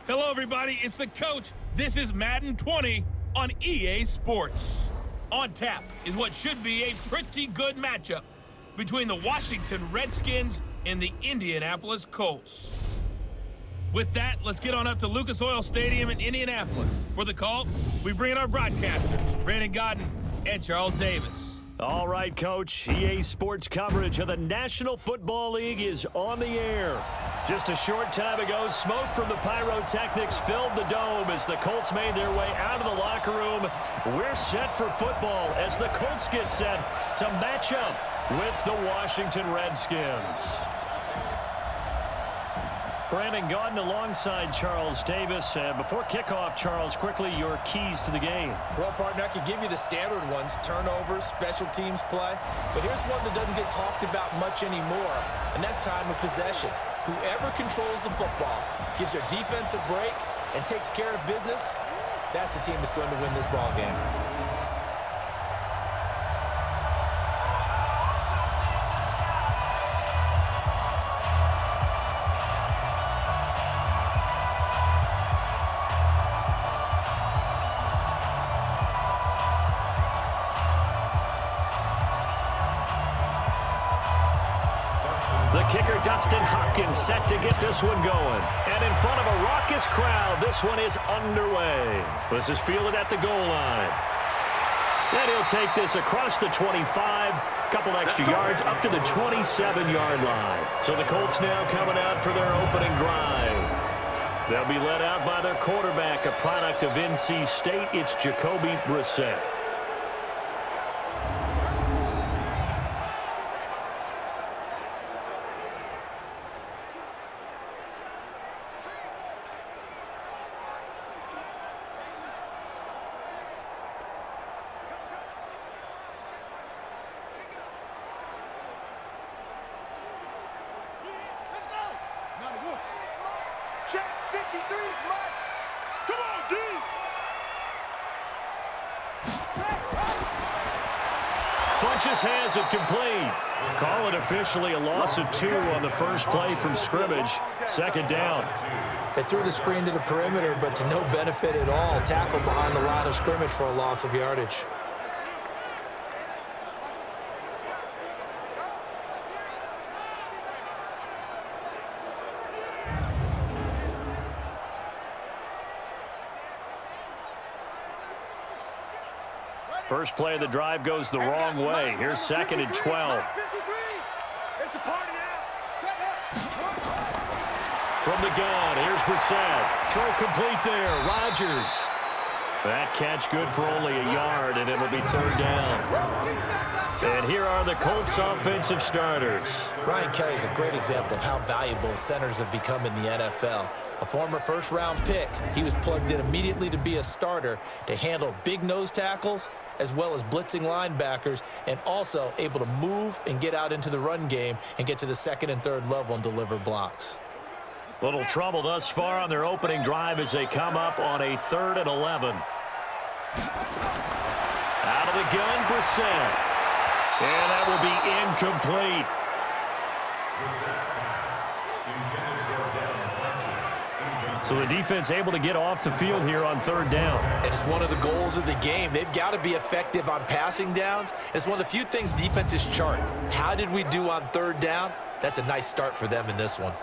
Hello, everybody. It's the coach. This is Madden 20 on EA Sports. On tap is what should be a pretty good matchup between the Washington Redskins and the Indianapolis Colts. With that, let's get on up to Lucas Oil Stadium in Indianapolis. For the call, we bring in our broadcasters, Brandon Godden and Charles Davis. All right, Coach. EA Sports coverage of the National Football League is on the air. Just a short time ago, smoke from the pyrotechnics filled the dome as the Colts made their way out of the locker room. We're set for football as the Colts get set to match up with the Washington Redskins. Brandon Godden alongside Charles Davis. Before kickoff, Charles, quickly your keys to the game. Well, partner, I could give you the standard ones, turnovers, special teams play. But here's one that doesn't get talked about much anymore, and that's time of possession. Whoever controls the football, gives their defense a break, and takes care of business, that's the team that's going to win this ball game. The kicker, Dustin Hopkins, set to get this one going. And in front of a raucous crowd, this one is underway. This is fielded at the goal line. And he'll take this across the 25, couple extra yards up to the 27-yard line. So the Colts now coming out for their opening drive. They'll be led out by their quarterback, a product of NC State. It's Jacoby Brissett. Check 53, Mike. Come on, D. Funches has it complete. Call it officially a loss of 2 on the first play from scrimmage. Second down. They threw the screen to the perimeter, but to no benefit at all. Tackled behind the line of scrimmage for a loss of yardage. First play of the drive goes the wrong way. Here's second and 12. From the gun, here's Brissett. Throw complete there. Rodgers. That catch good for only a yard, and it'll be third down. And here are the Colts offensive starters. Ryan Kelly is a great example of how valuable centers have become in the NFL. A former first-round pick, he was plugged in immediately to be a starter to handle big nose tackles as well as blitzing linebackers, and also able to move and get out into the run game and get to the second and third level and deliver blocks. Little trouble thus far on their opening drive as they come up on a 3rd and 11. Out of the gun, Brissett. And that will be incomplete. So the defense able to get off the field here on 3rd down. And it's one of the goals of the game. They've got to be effective on passing downs. It's one of the few things defenses chart. How did we do on 3rd down? That's a nice start for them in this one.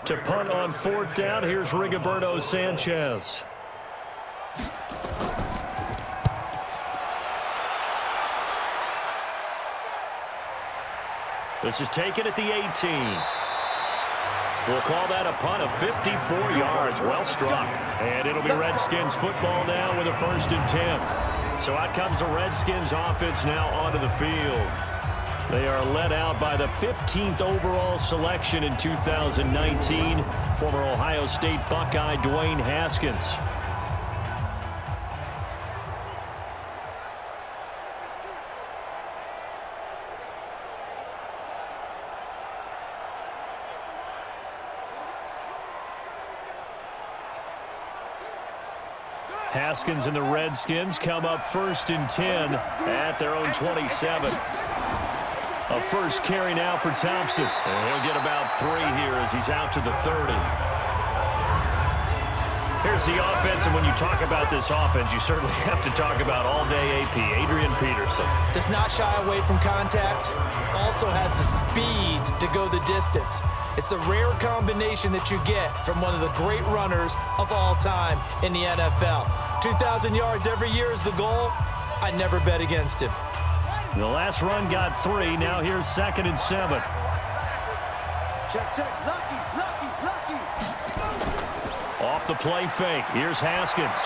To punt on 4th down, here's Rigoberto Sanchez. This is taken at the 18. We'll call that a punt of 54 yards. Well struck. And it'll be Redskins football now with a 1st and 10. So out comes the Redskins offense now onto the field. They are led out by the 15th overall selection in 2019, former Ohio State Buckeye Dwayne Haskins. Haskins and the Redskins come up 1st and 10 at their own 27. A first carry now for Thompson. And he'll get about 3 here as he's out to the 30. Here's the offense, and when you talk about this offense, you certainly have to talk about all-day AP, Adrian Peterson. Does not shy away from contact. Also has the speed to go the distance. It's the rare combination that you get from one of the great runners of all time in the NFL. 2,000 yards every year is the goal. I never bet against him. The last run got 3. Now here's 2nd and 7. Check, check. Lucky, lucky, lucky. Off the play fake. Here's Haskins.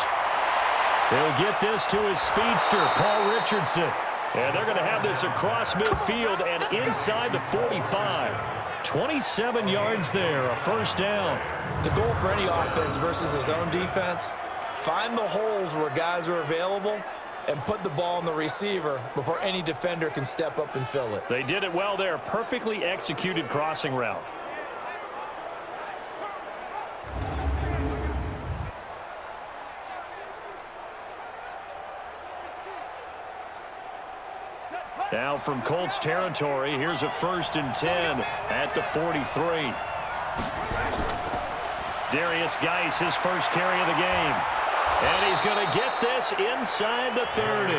He'll get this to his speedster, Paul Richardson. And they're going to have this across midfield and inside the 45. 27 yards there, a first down. The goal for any offense versus his own defense, find the holes where guys are available and put the ball on the receiver before any defender can step up and fill it. They did it well there. Perfectly executed crossing route. Now from Colts territory, here's a 1st and 10 at the 43. Darius Geis, his first carry of the game. And he's going to get this inside the 30.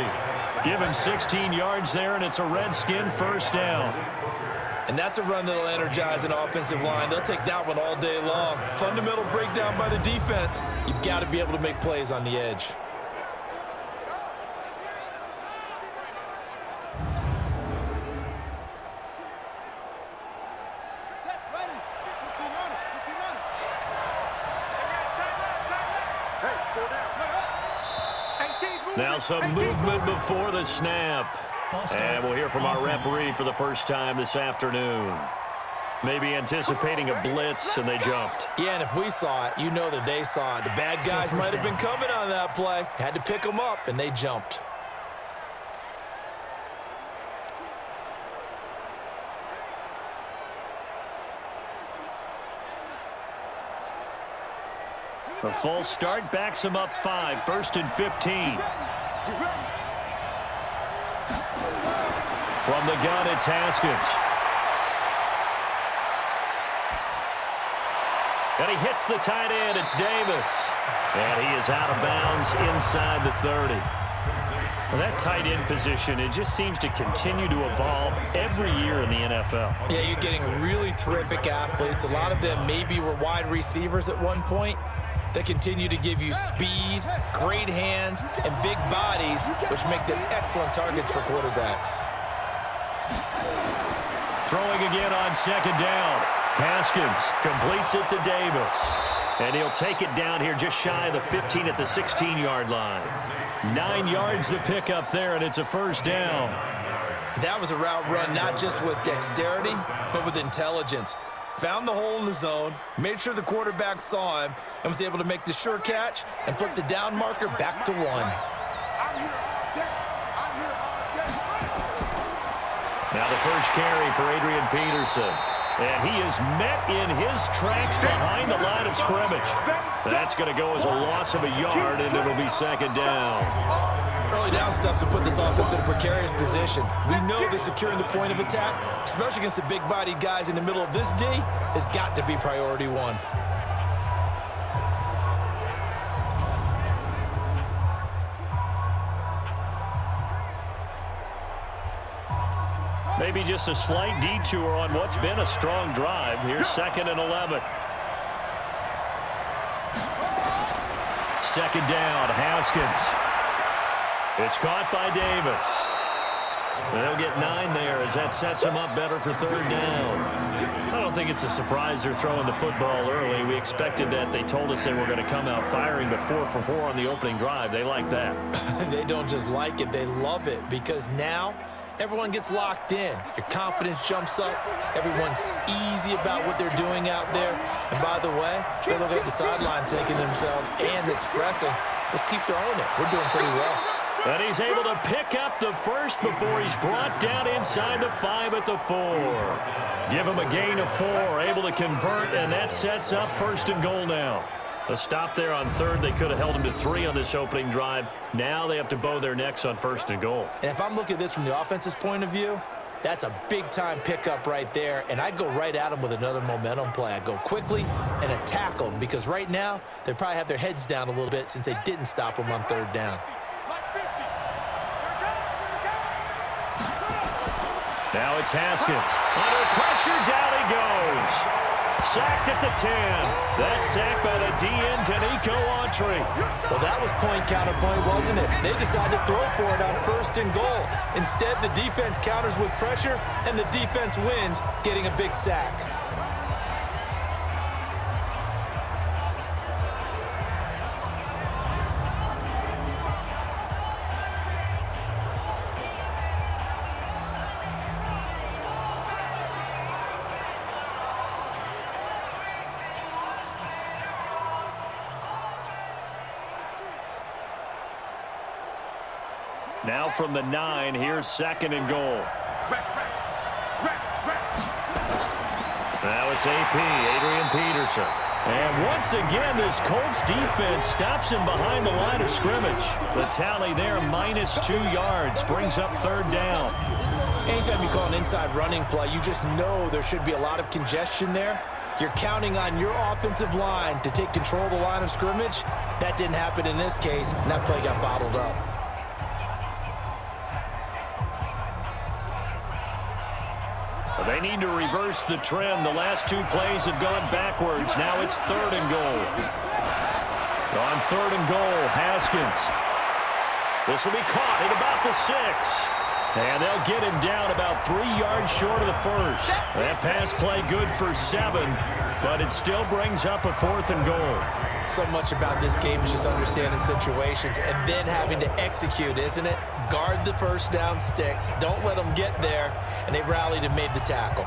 Give him 16 yards there, and it's a Redskin first down. And that's a run that'll energize an offensive line. They'll take that one all day long. Fundamental breakdown by the defense. You've got to be able to make plays on the edge. Now some movement before the snap. And we'll hear from our referee for the first time this afternoon. Maybe anticipating a blitz, and they jumped. Yeah, and if we saw it, you know that they saw it. The bad guys might have been coming on that play. Had to pick them up, and they jumped. A false start backs him up 5, 1st and 15. From the gun, it's Haskins. And he hits the tight end. It's Davis. And he is out of bounds inside the 30. Well, that tight end position, it just seems to continue to evolve every year in the NFL. Yeah, you're getting really terrific athletes. A lot of them maybe were wide receivers at one point. They continue to give you speed, great hands, and big bodies, which make them excellent targets for quarterbacks. Throwing again on 2nd down. Haskins completes it to Davis. And he'll take it down here just shy of the 15 at the 16-yard line. 9 yards to pick up there, and it's a first down. That was a route run not just with dexterity, but with intelligence. Found the hole in the zone, made sure the quarterback saw him, and was able to make the sure catch and flip the down marker back to 1. Now the first carry for Adrian Peterson. And he is met in his tracks behind the line of scrimmage. That's going to go as a loss of a yard, and it'll be 2nd down. Early down stuff to put this offense in a precarious position. We know that securing the point of attack, especially against the big-bodied guys in the middle of this D, has got to be priority 1. Maybe just a slight detour on what's been a strong drive. Here's 2nd and 11. 2nd down, Haskins. It's caught by Davis. They'll get 9 there as that sets them up better for 3rd down. I don't think it's a surprise they're throwing the football early. We expected that. They told us they were going to come out firing, but 4 for 4 on the opening drive. They like that. They don't just like it, they love it, because now everyone gets locked in. Your confidence jumps up. Everyone's easy about what they're doing out there. And by the way, they look at the sideline thinking to themselves and expressing, let's keep throwing it. We're doing pretty well. And he's able to pick up the first before he's brought down inside the 5 at the 4. Give him a gain of 4, able to convert, and that sets up 1st and goal now. A stop there on 3rd. They could have held him to 3 on this opening drive. Now they have to bow their necks on 1st and goal. And if I'm looking at this from the offense's point of view, That's a big-time pickup right there, and I'd go right at them with another momentum play. I'd go quickly and attack them because right now they probably have their heads down a little bit since they didn't stop them on third down. Now it's Haskins. Under pressure, down he goes. Sacked at the 10. That's sacked by the DN, Danico Autry. Well, that was point counterpoint, wasn't it? They decided to throw for it on 1st and goal. Instead, the defense counters with pressure, and the defense wins, getting a big sack. Now from the 9, here's 2nd and goal. Now it's AP, Adrian Peterson. And once again, this Colts defense stops him behind the line of scrimmage. The tally there, -2 yards, brings up 3rd down. Anytime you call an inside running play, you just know there should be a lot of congestion there. You're counting on your offensive line to take control of the line of scrimmage. That didn't happen in this case, and that play got bottled up. They need to reverse the trend. The last 2 plays have gone backwards. Now it's 3rd and goal. On 3rd and goal, Haskins. This will be caught at about the 6. And they'll get him down about 3 yards short of the 1st. That pass play good for 7, but it still brings up a 4th and goal. So much about this game is just understanding situations and then having to execute, isn't it? Guard the 1st down sticks. Don't let them get there. And they rallied and made the tackle.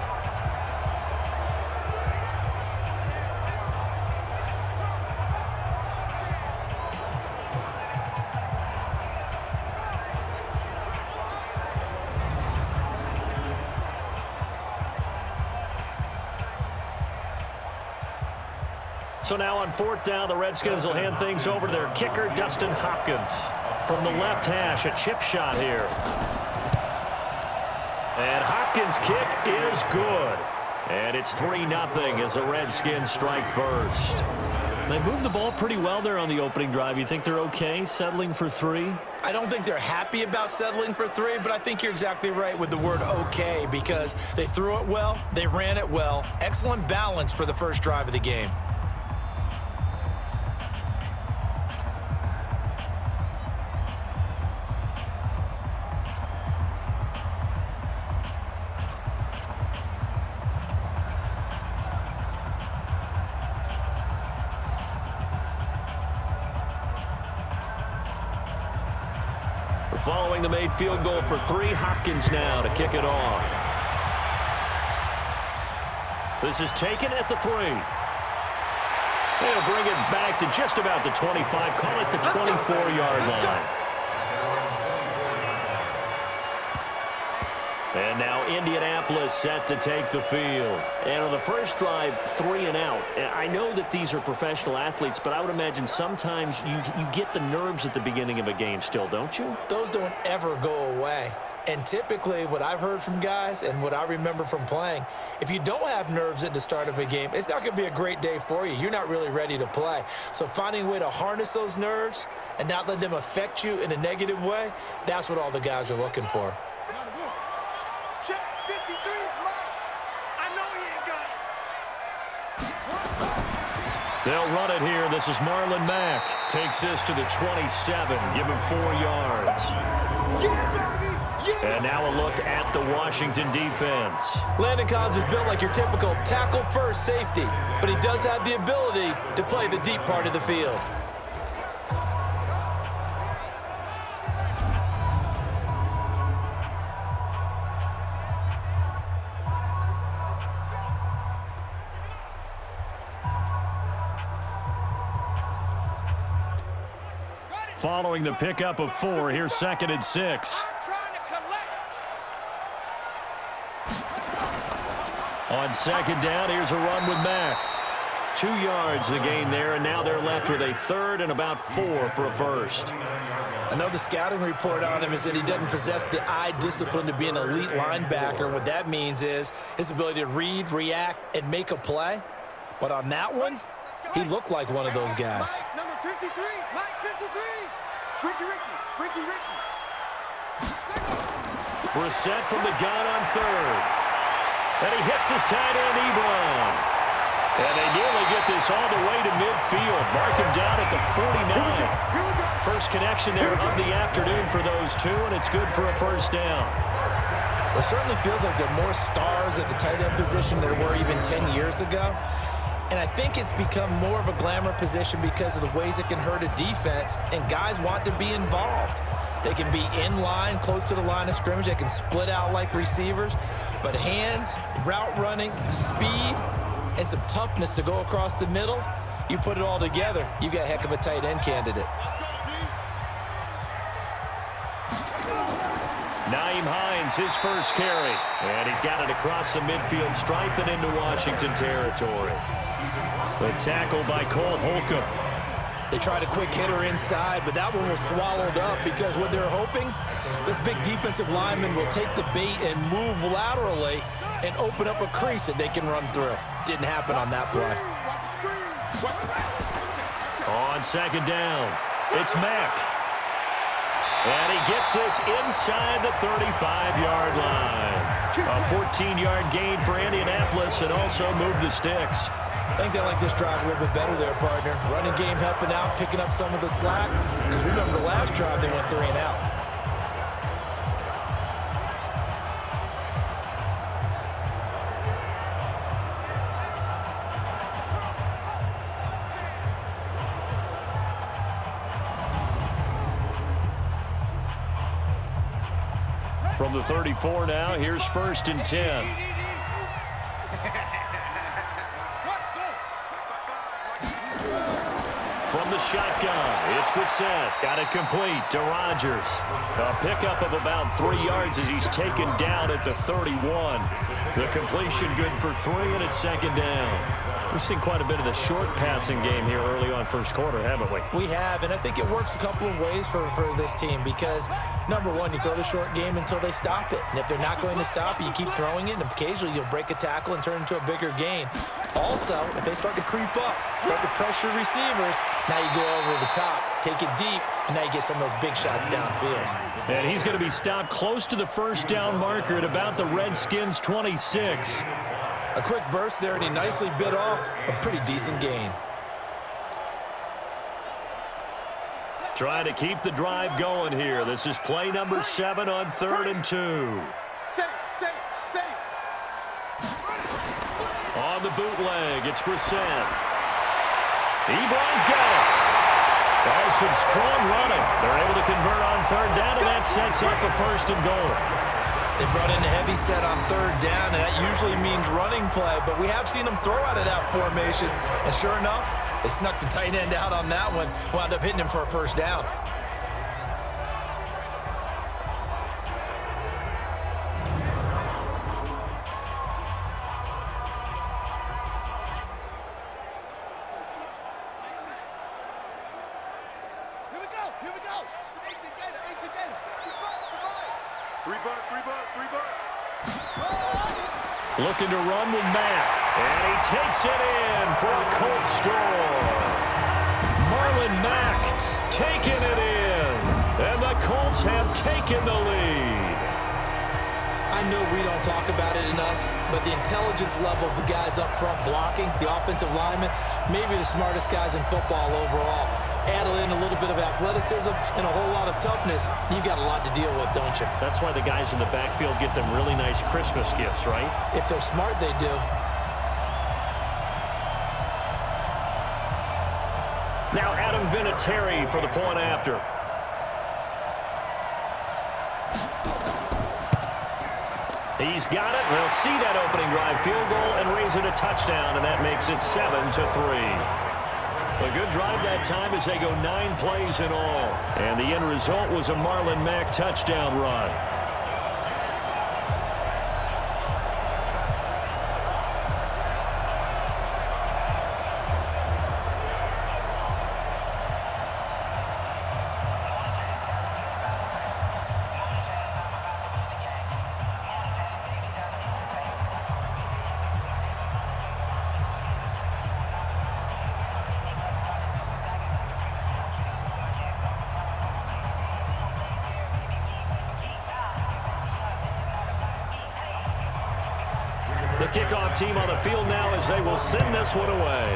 So now on 4th down, the Redskins will hand things over to their kicker, Dustin Hopkins. From the left hash, a chip shot here. And Hopkins' kick is good. And it's 3-0 as the Redskins strike first. They moved the ball pretty well there on the opening drive. You think they're okay settling for 3? I don't think they're happy about settling for 3, but I think you're exactly right with the word okay because they threw it well, they ran it well. Excellent balance for the first drive of the game. Following the made field goal for 3, Hopkins now to kick it off. This is taken at the 3. They'll bring it back to just about the 25, call it the 24-yard line. And now Indianapolis set to take the field. And on the first drive, 3 and out. And I know that these are professional athletes, but I would imagine sometimes you get the nerves at the beginning of a game still, don't you? Those don't ever go away. And typically what I've heard from guys and what I remember from playing, if you don't have nerves at the start of a game, it's not going to be a great day for you. You're not really ready to play. So finding a way to harness those nerves and not let them affect you in a negative way, that's what all the guys are looking for. Check 53 is mine. I know he ain't got it. They'll run it here. This is Marlon Mack. Takes this to the 27. Give him 4 yards. And now a look at the Washington defense. Landon Collins is built like your typical tackle-first safety, but he does have the ability to play the deep part of the field. Following the pickup of 4, here's 2nd and 6. On 2nd down, here's a run with Mack. 2 yards the gain there, and now they're left with a 3rd and about 4 for a first. I know the scouting report on him is that he doesn't possess the eye discipline to be an elite linebacker. And what that means is his ability to read, react, and make a play. But on that one, he looked like one of those guys. Mike, number 53, Mike 53. Ricky. Brissett from the gun on third. And he hits his tight end, Ebron. And they nearly get this all the way to midfield. Mark him down at the 49. First connection there of the afternoon for those two, and it's good for a first down. Well, it certainly feels like there are more stars at the tight end position than there were even 10 years ago. And I think it's become more of a glamour position because of the ways it can hurt a defense, and guys want to be involved. They can be in line, close to the line of scrimmage. They can split out like receivers. But hands, route running, speed, and some toughness to go across the middle, you put it all together, you got a heck of a tight end candidate. Nyheim Hines, his first carry. And he's got it across the midfield stripe and into Washington territory. The tackle by Cole Holcomb. They tried a quick hitter inside, but that one was swallowed up because what they're hoping, this big defensive lineman will take the bait and move laterally and open up a crease that they can run through. Didn't happen on that play. On second down, it's Mack. And he gets this inside the 35-yard line. A 14-yard gain for Indianapolis and also move the sticks. I think they like this drive a little bit better there, partner. Running game helping out, picking up some of the slack. Because remember the last drive, they went 3 and out. From the 34 now, here's 1st and 10. From the shotgun, it's Brissett. Got it complete to Rodgers. A pickup of about 3 yards as he's taken down at the 31. The completion good for 3, and it's second down. We've seen quite a bit of the short passing game here early on first quarter, haven't we? We have, and I think it works a couple of ways for this team because, number one, you throw the short game until they stop it. And if they're not going to stop it, you keep throwing it, and occasionally you'll break a tackle and turn it into a bigger gain. Also, if they start to creep up, start to pressure receivers, now you go over the top, take it deep, and now you get some of those big shots downfield. And he's going to be stopped close to the first down marker at about the Redskins' 26. A quick burst there, and he nicely bit off a pretty decent gain. Trying to keep the drive going here. This is play number 7 on 3rd and 2. Safe. On the bootleg, it's Brissett. Ebron's got it. Oh, some strong running. They're able to convert on 3rd down, and that sets up a 1st and goal. They brought in a heavy set on 3rd down, and that usually means running play, but we have seen them throw out of that formation, and sure enough, they snuck the tight end out on that one, wound up hitting him for a 1st down. Here we go. Exit Gator. Three butt. Looking to run with Mack. And he takes it in for a Colts score. Marlon Mack taking it in. And the Colts have taken the lead. I know we don't talk about it enough, but the intelligence level of the guys up front blocking, the offensive linemen, maybe the smartest guys in football overall. Add in a little bit of athleticism and a whole lot of toughness, you've got a lot to deal with, don't you? That's why the guys in the backfield get them really nice Christmas gifts, right? If they're smart, they do. Now Adam Vinatieri for the point after. He's got it. They'll see that opening drive field goal and raise it a touchdown, and that makes it 7-3. A good drive that time as they go 9 plays in all. And the end result was a Marlon Mack touchdown run. kickoff team on the field now as they will send this one away.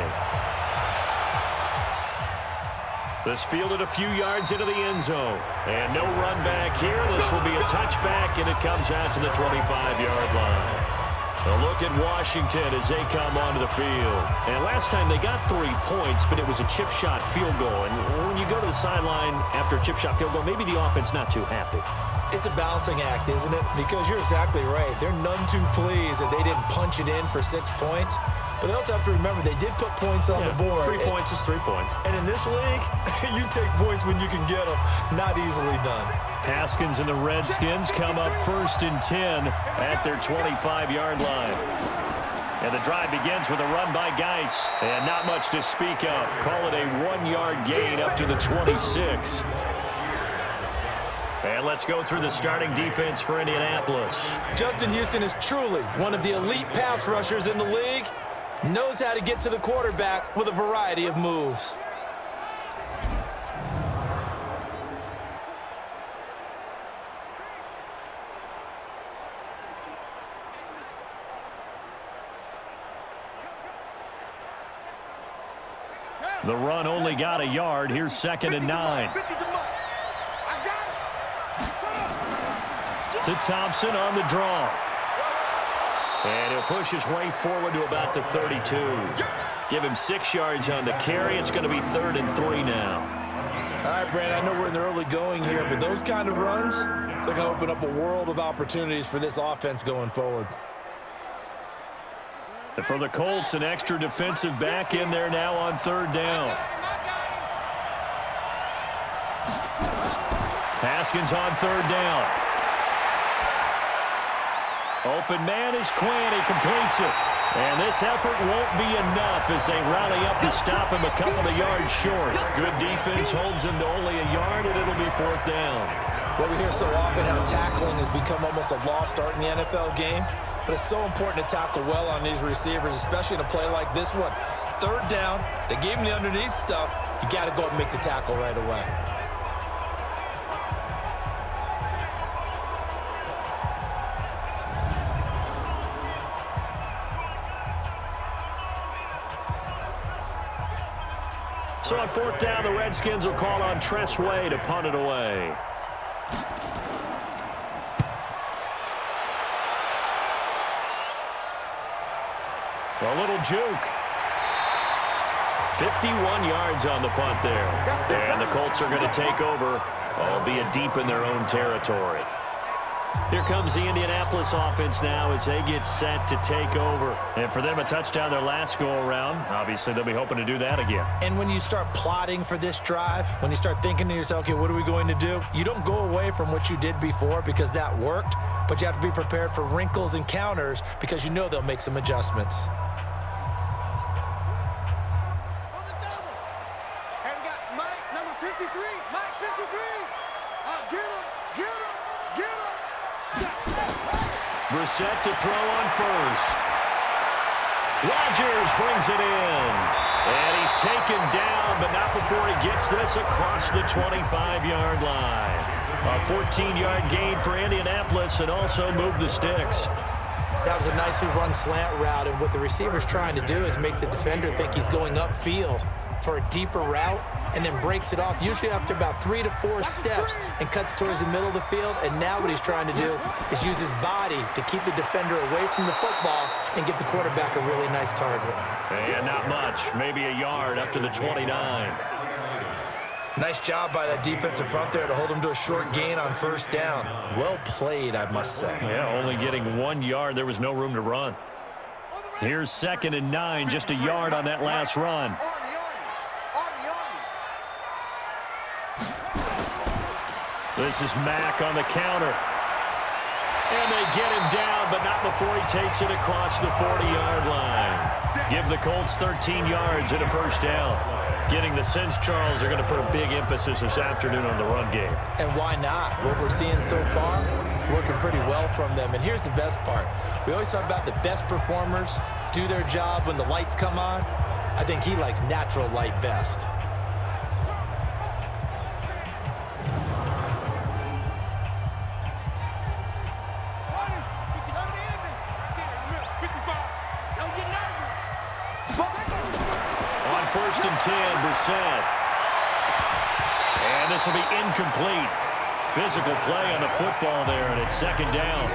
This fielded a few yards into the end zone. And no run back here. This will be a touchback, and it comes out to the 25-yard line. A look at Washington as they come onto the field. And last time they got 3 points, but it was a chip shot field goal. And when you go to the sideline after a chip shot field goal, maybe the offense not too happy. It's a balancing act, isn't it? Because you're exactly right. They're none too pleased that they didn't punch it in for 6 points. But they also have to remember they did put points on the board. 3 points is 3 points. And in this league, you take points when you can get them. Not easily done. Haskins and the Redskins come up 1st and 10 at their 25-yard line. And the drive begins with a run by Geis. And not much to speak of. Call it a 1-yard gain up to the 26. And let's go through the starting defense for Indianapolis. Justin Houston is truly one of the elite pass rushers in the league. Knows how to get to the quarterback with a variety of moves. The run only got a yard. Here's 2nd and 9. To Thompson on the draw. And he'll push his way forward to about the 32. Give him 6 yards on the carry. It's going to be 3rd and 3 now. All right, Brandon, I know we're in the early going here, but those kind of runs, they're going to open up a world of opportunities for this offense going forward. And for the Colts, an extra defensive back in there now on 3rd down. Haskins on 3rd down. Open man is Quinn. He completes it. And this effort won't be enough as they rally up to stop him a couple of yards short. Good defense holds him to only a yard, and it'll be 4th down. Well, we hear so often how tackling has become almost a lost art in the NFL game. But it's so important to tackle well on these receivers, especially in a play like this one. 3rd down, they gave him the underneath stuff. You got to go and make the tackle right away. So on 4th down, the Redskins will call on Tress Way to punt it away. A little juke. 51 yards on the punt there. And the Colts are going to take over, albeit deep in their own territory. Here comes the Indianapolis offense now as they get set to take over. And for them, a touchdown their last go-around. Obviously, they'll be hoping to do that again. And when you start plotting for this drive, when you start thinking to yourself, okay, what are we going to do? You don't go away from what you did before because that worked, but you have to be prepared for wrinkles and counters because you know they'll make some adjustments. Brissett to throw on 1st. Rodgers brings it in. And he's taken down, but not before he gets this across the 25-yard line. A 14-yard gain for Indianapolis and also move the sticks. That was a nicely run slant route, and what the receiver's trying to do is make the defender think he's going upfield for a deeper route and then breaks it off, usually after about 3 to 4 steps, and cuts towards the middle of the field. And now what he's trying to do is use his body to keep the defender away from the football and give the quarterback a really nice target. And not much, maybe a yard up to the 29. Nice job by that defensive front there to hold him to a short gain on 1st down. Well played, I must say. Yeah, only getting 1 yard. There was no room to run. Here's 2nd and 9, just a yard on that last run. This is Mack on the counter. And they get him down, but not before he takes it across the 40-yard line. Give the Colts 13 yards and a 1st down. Getting the sense Charles are going to put a big emphasis this afternoon on the run game. And why not? What we're seeing so far, it's working pretty well from them. And here's the best part. We always talk about the best performers do their job when the lights come on. I think he likes natural light best. 1st and 10, Brissett. And this will be incomplete. Physical play on the football there, and it's 2nd down.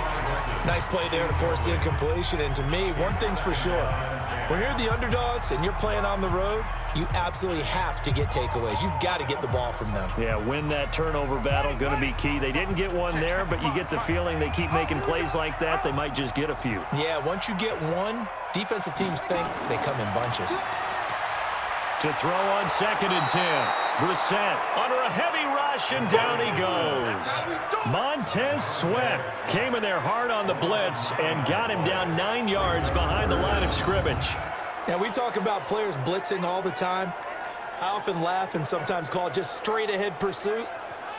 Nice play there to force the incompletion. And to me, one thing's for sure. When you're the underdogs and you're playing on the road, you absolutely have to get takeaways. You've got to get the ball from them. Yeah, win that turnover battle, going to be key. They didn't get one there, but you get the feeling they keep making plays like that, they might just get a few. Yeah, once you get one, defensive teams think they come in bunches. To throw on 2nd and 10. Brissett under a heavy rush, and down he goes. Montez Sweat came in there hard on the blitz and got him down 9 yards behind the line of scrimmage. Now, we talk about players blitzing all the time. I often laugh and sometimes call it just straight-ahead pursuit.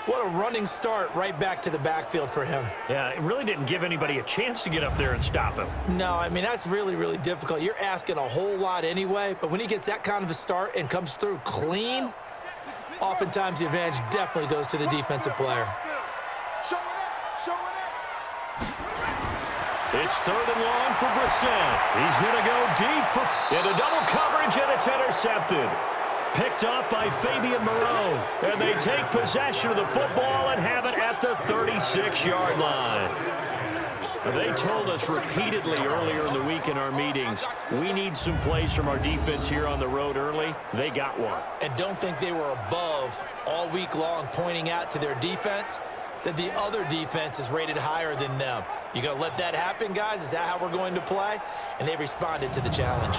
What a running start right back to the backfield for him. Yeah, it really didn't give anybody a chance to get up there and stop him. No, I mean, that's really, really difficult. You're asking a whole lot anyway, but when he gets that kind of a start and comes through clean, oftentimes the advantage definitely goes to the defensive player. It's 3rd and long for Brissett. He's going to go deep into double coverage, and it's intercepted. Picked off by Fabian Moreau. And they take possession of the football and have it at the 36-yard line. They told us repeatedly earlier in the week in our meetings, we need some plays from our defense here on the road early. They got one. And don't think they were above all week long pointing out to their defense that the other defense is rated higher than them. You going to let that happen, guys? Is that how we're going to play? And they responded to the challenge.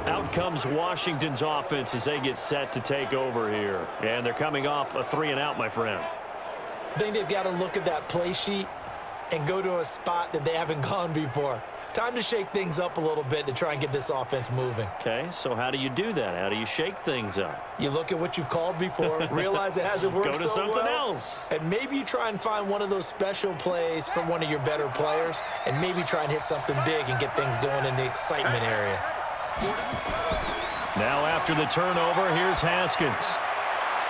Out comes Washington's offense as they get set to take over here. And they're coming off a 3-and-out, my friend. I think they've got to look at that play sheet and go to a spot that they haven't gone before. Time to shake things up a little bit to try and get this offense moving. Okay, so how do you do that? How do you shake things up? You look at what you've called before, realize it hasn't worked Go to so something well, else. and maybe you try and find one of those special plays from one of your better players, and maybe try and hit something big and get things going in the excitement area. Now after the turnover, here's Haskins.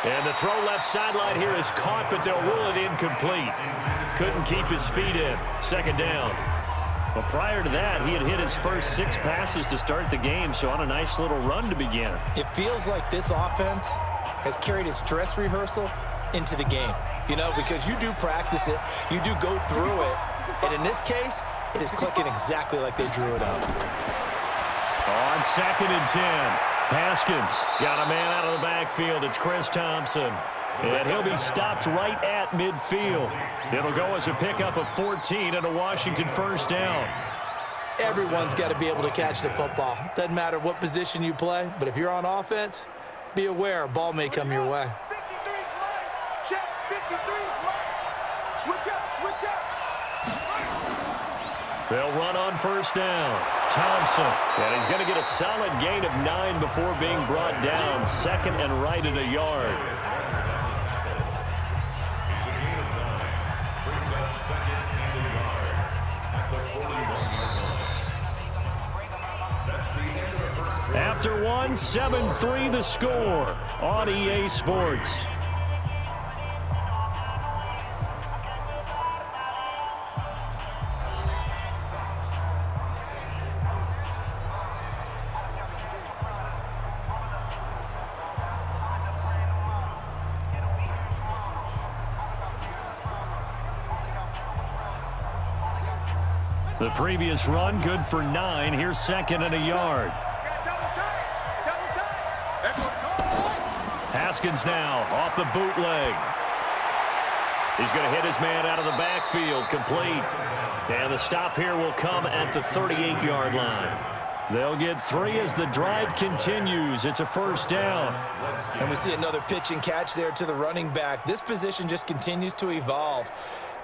And the throw left sideline here is caught, but they'll rule it incomplete. Couldn't keep his feet in. 2nd down. Well, prior to that, he had hit his first 6 passes to start the game, so on a nice little run to begin. It feels like this offense has carried its dress rehearsal into the game, you know, because you do practice it, you do go through it, and in this case, it is clicking exactly like they drew it up. On 2nd and 10, Haskins got a man out of the backfield. It's Chris Thompson. And he'll be stopped right at midfield. It'll go as a pickup of 14 and a Washington 1st down. Everyone's got to be able to catch the football. Doesn't matter what position you play, but if you're on offense, be aware a ball may come your way. 53's line. Check 53's line. Switch up. They'll run on 1st down. Thompson. And he's going to get a solid gain of 9 before being brought down. 2nd and right at a yard. After one, 7-3 the score on EA Sports. The previous run good for 9. Here's 2nd and a yard. Haskins now off the bootleg. He's going to hit his man out of the backfield, complete. And the stop here will come at the 38-yard line. They'll get 3 as the drive continues. It's a 1st down. And we see another pitch and catch there to the running back. This position just continues to evolve.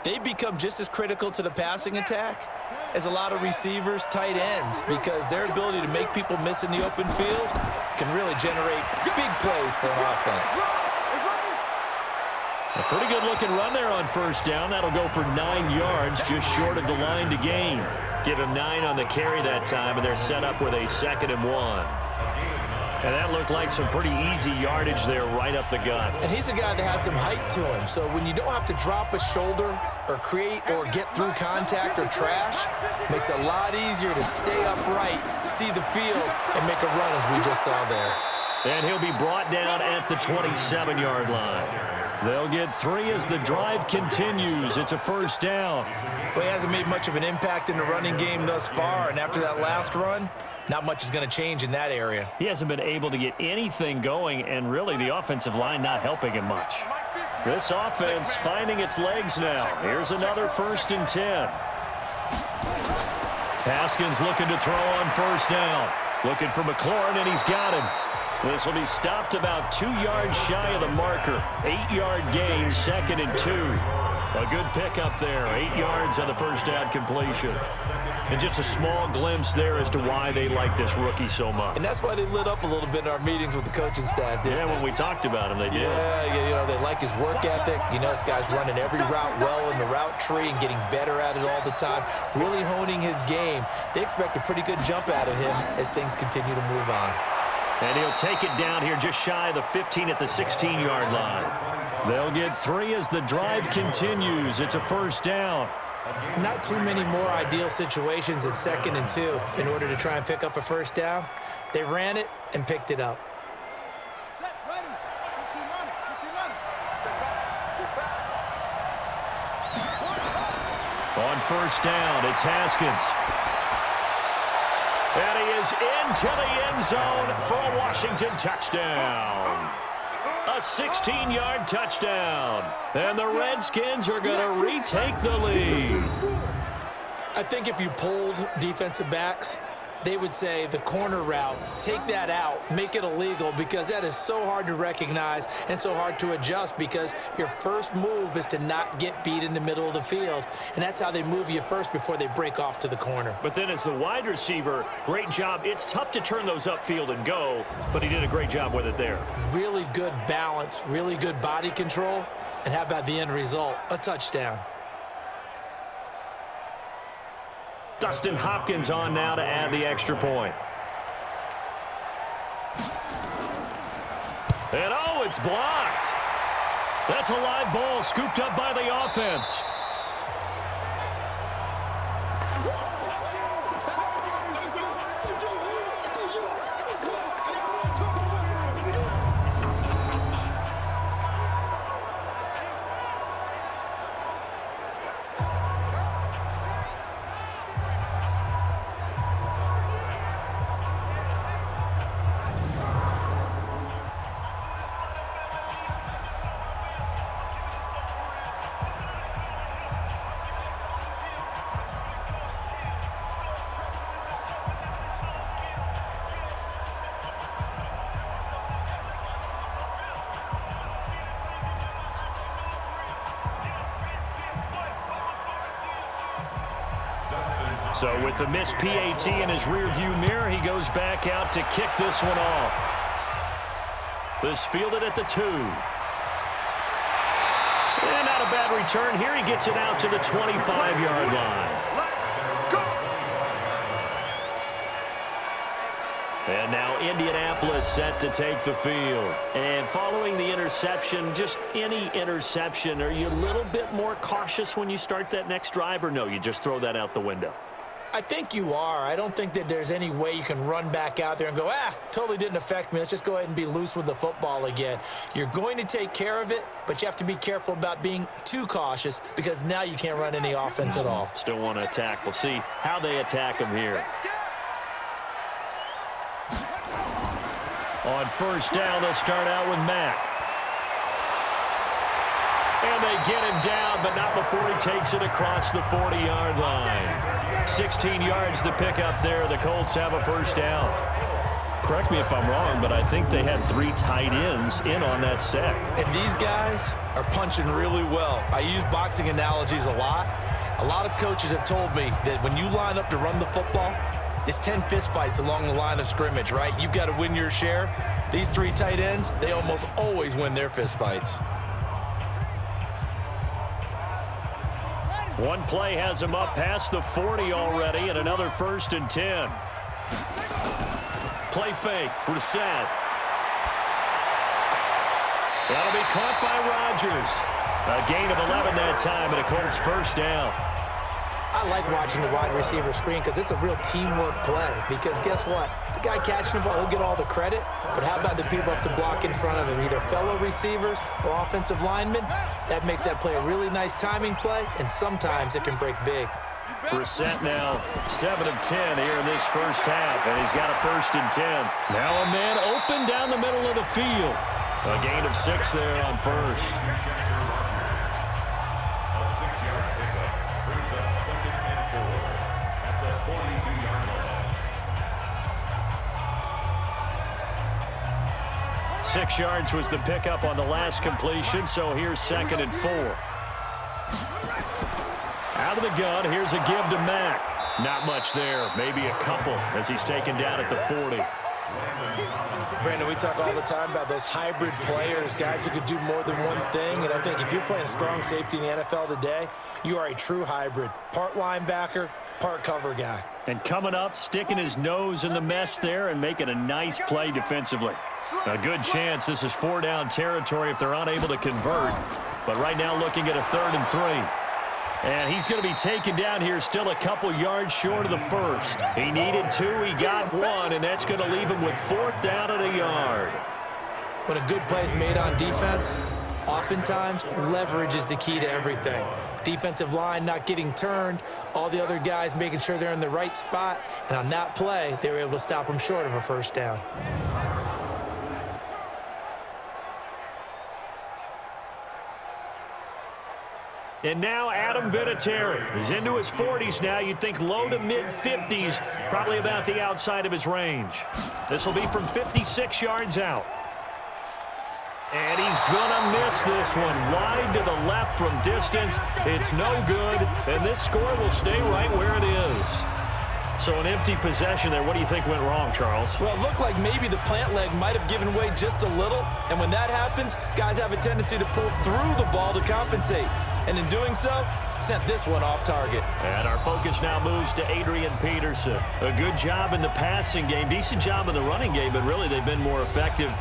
They become just as critical to the passing attack as a lot of receivers, tight ends, because their ability to make people miss in the open field can really generate big plays for an offense. A pretty good looking run there on 1st down. That'll go for 9 yards, just short of the line to gain. Give him 9 on the carry that time, and they're set up with a 2nd and 1. And that looked like some pretty easy yardage there right up the gut. And he's a guy that has some height to him. So when you don't have to drop a shoulder or create or get through contact or trash, makes it a lot easier to stay upright, see the field, and make a run as we just saw there. And he'll be brought down at the 27-yard line. They'll get 3 as the drive continues. It's a first down. Well, he hasn't made much of an impact in the running game thus far, and after that last run, not much is going to change in that area. He hasn't been able to get anything going, and really the offensive line not helping him much. This offense finding its legs now. Here's another 1st and 10. Haskins looking to throw on first down. Looking for McLaurin, and he's got him. This will be stopped about 2 yards shy of the marker. 8-yard gain, 2nd and 2. A good pickup there. 8 yards on the first down completion. And just a small glimpse there as to why they like this rookie so much. And that's why they lit up a little bit in our meetings with the coaching staff, didn't they? When we talked about him, they did. Yeah, you know, they like his work ethic. You know, this guy's running every route well in the route tree and getting better at it all the time, really honing his game. They expect a pretty good jump out of him as things continue to move on. And he'll take it down here just shy of the 15 at the 16-yard line. They'll get 3 as the drive continues. It's a first down. Not too many more ideal situations at 2nd and 2 in order to try and pick up a first down. They ran it and picked it up. On first down, it's Haskins. And he is into the end zone for a Washington touchdown. A 16-yard touchdown. And the Redskins are going to retake the lead. I think if you polled defensive backs, they would say the corner route, take that out, make it illegal, because that is so hard to recognize and so hard to adjust, because your first move is to not get beat in the middle of the field. And that's how they move you first before they break off to the corner. But then as the wide receiver, great job. It's tough to turn those upfield and go, but he did a great job with it there. Really good balance, really good body control. And how about the end result? A touchdown. Dustin Hopkins on now to add the extra point. And oh, it's blocked. That's a live ball scooped up by the offense. So with the missed PAT in his rearview mirror, he goes back out to kick this one off. This fielded at the 2. And not a bad return here. He gets it out to the 25-yard line. And now Indianapolis set to take the field. And following the interception, just any interception, are you a little bit more cautious when you start that next drive, or no, you just throw that out the window? I think you are. I don't think that there's any way you can run back out there and go, totally didn't affect me. Let's just go ahead and be loose with the football again. You're going to take care of it, but you have to be careful about being too cautious, because now you can't run any offense at all. Still want to attack. We'll see how they attack him here. On first down, they'll start out with Mack. And they get him down, but not before he takes it across the 40-yard line. 16 yards to pick up there. The Colts have a first down. Correct me if I'm wrong, but I think they had 3 tight ends in on that set. And these guys are punching really well. I use boxing analogies a lot. A lot of coaches have told me that when you line up to run the football, it's 10 fistfights along the line of scrimmage, right? You've got to win your share. These 3 tight ends, they almost always win their fistfights. One play has him up past the 40 already, and another 1st and 10. Play fake. Brissett That'll be caught by Rodgers. A gain of 11 that time, and a Colts first down. I like watching the wide receiver screen because it's a real teamwork play. Because guess what? The guy catching the ball, he'll get all the credit. But how about the people up to block in front of him, either fellow receivers or offensive linemen? That makes that play a really nice timing play, and sometimes it can break big. Brissett now 7 of 10 here in this first half, and he's got a 1st and 10. Now a man open down the middle of the field. A gain of 6 there on first. A 6-yard pickup brings up 2nd and 4 at the 42-yard line. 6 yards was the pickup on the last completion, so here's 2nd and 4. Out of the gun, here's a give to Mack. Not much there, maybe a couple as he's taken down at the 40. Brandon, we talk all the time about those hybrid players, guys who could do more than one thing. And I think if you're playing strong safety in the NFL today, you are a true hybrid. Part linebacker, part cover guy. And coming up, sticking his nose in the mess there and making a nice play defensively. A good chance this is 4-down territory if they're unable to convert. But right now looking at a 3rd and 3. And he's going to be taken down here still a couple yards short of the first. He needed 2, he got 1, and that's going to leave him with 4th down and a yard. When a good play is made on defense, oftentimes leverage is the key to everything. Defensive line not getting turned, all the other guys making sure they're in the right spot, and on that play, they were able to stop him short of a 1st down. And now Adam Vinatieri. He's into his 40s now. You'd think low to mid-50s, probably about the outside of his range. This will be from 56 yards out. And he's going to miss this one. Wide to the left from distance. It's no good, and this score will stay right where it is. So an empty possession there. What do you think went wrong, Charles? Well, it looked like maybe the plant leg might have given way just a little, and when that happens, guys have a tendency to pull through the ball to compensate. And in doing so, sent this one off target. And our focus now moves to Adrian Peterson. A good job in the passing game, decent job in the running game, but really they've been more effective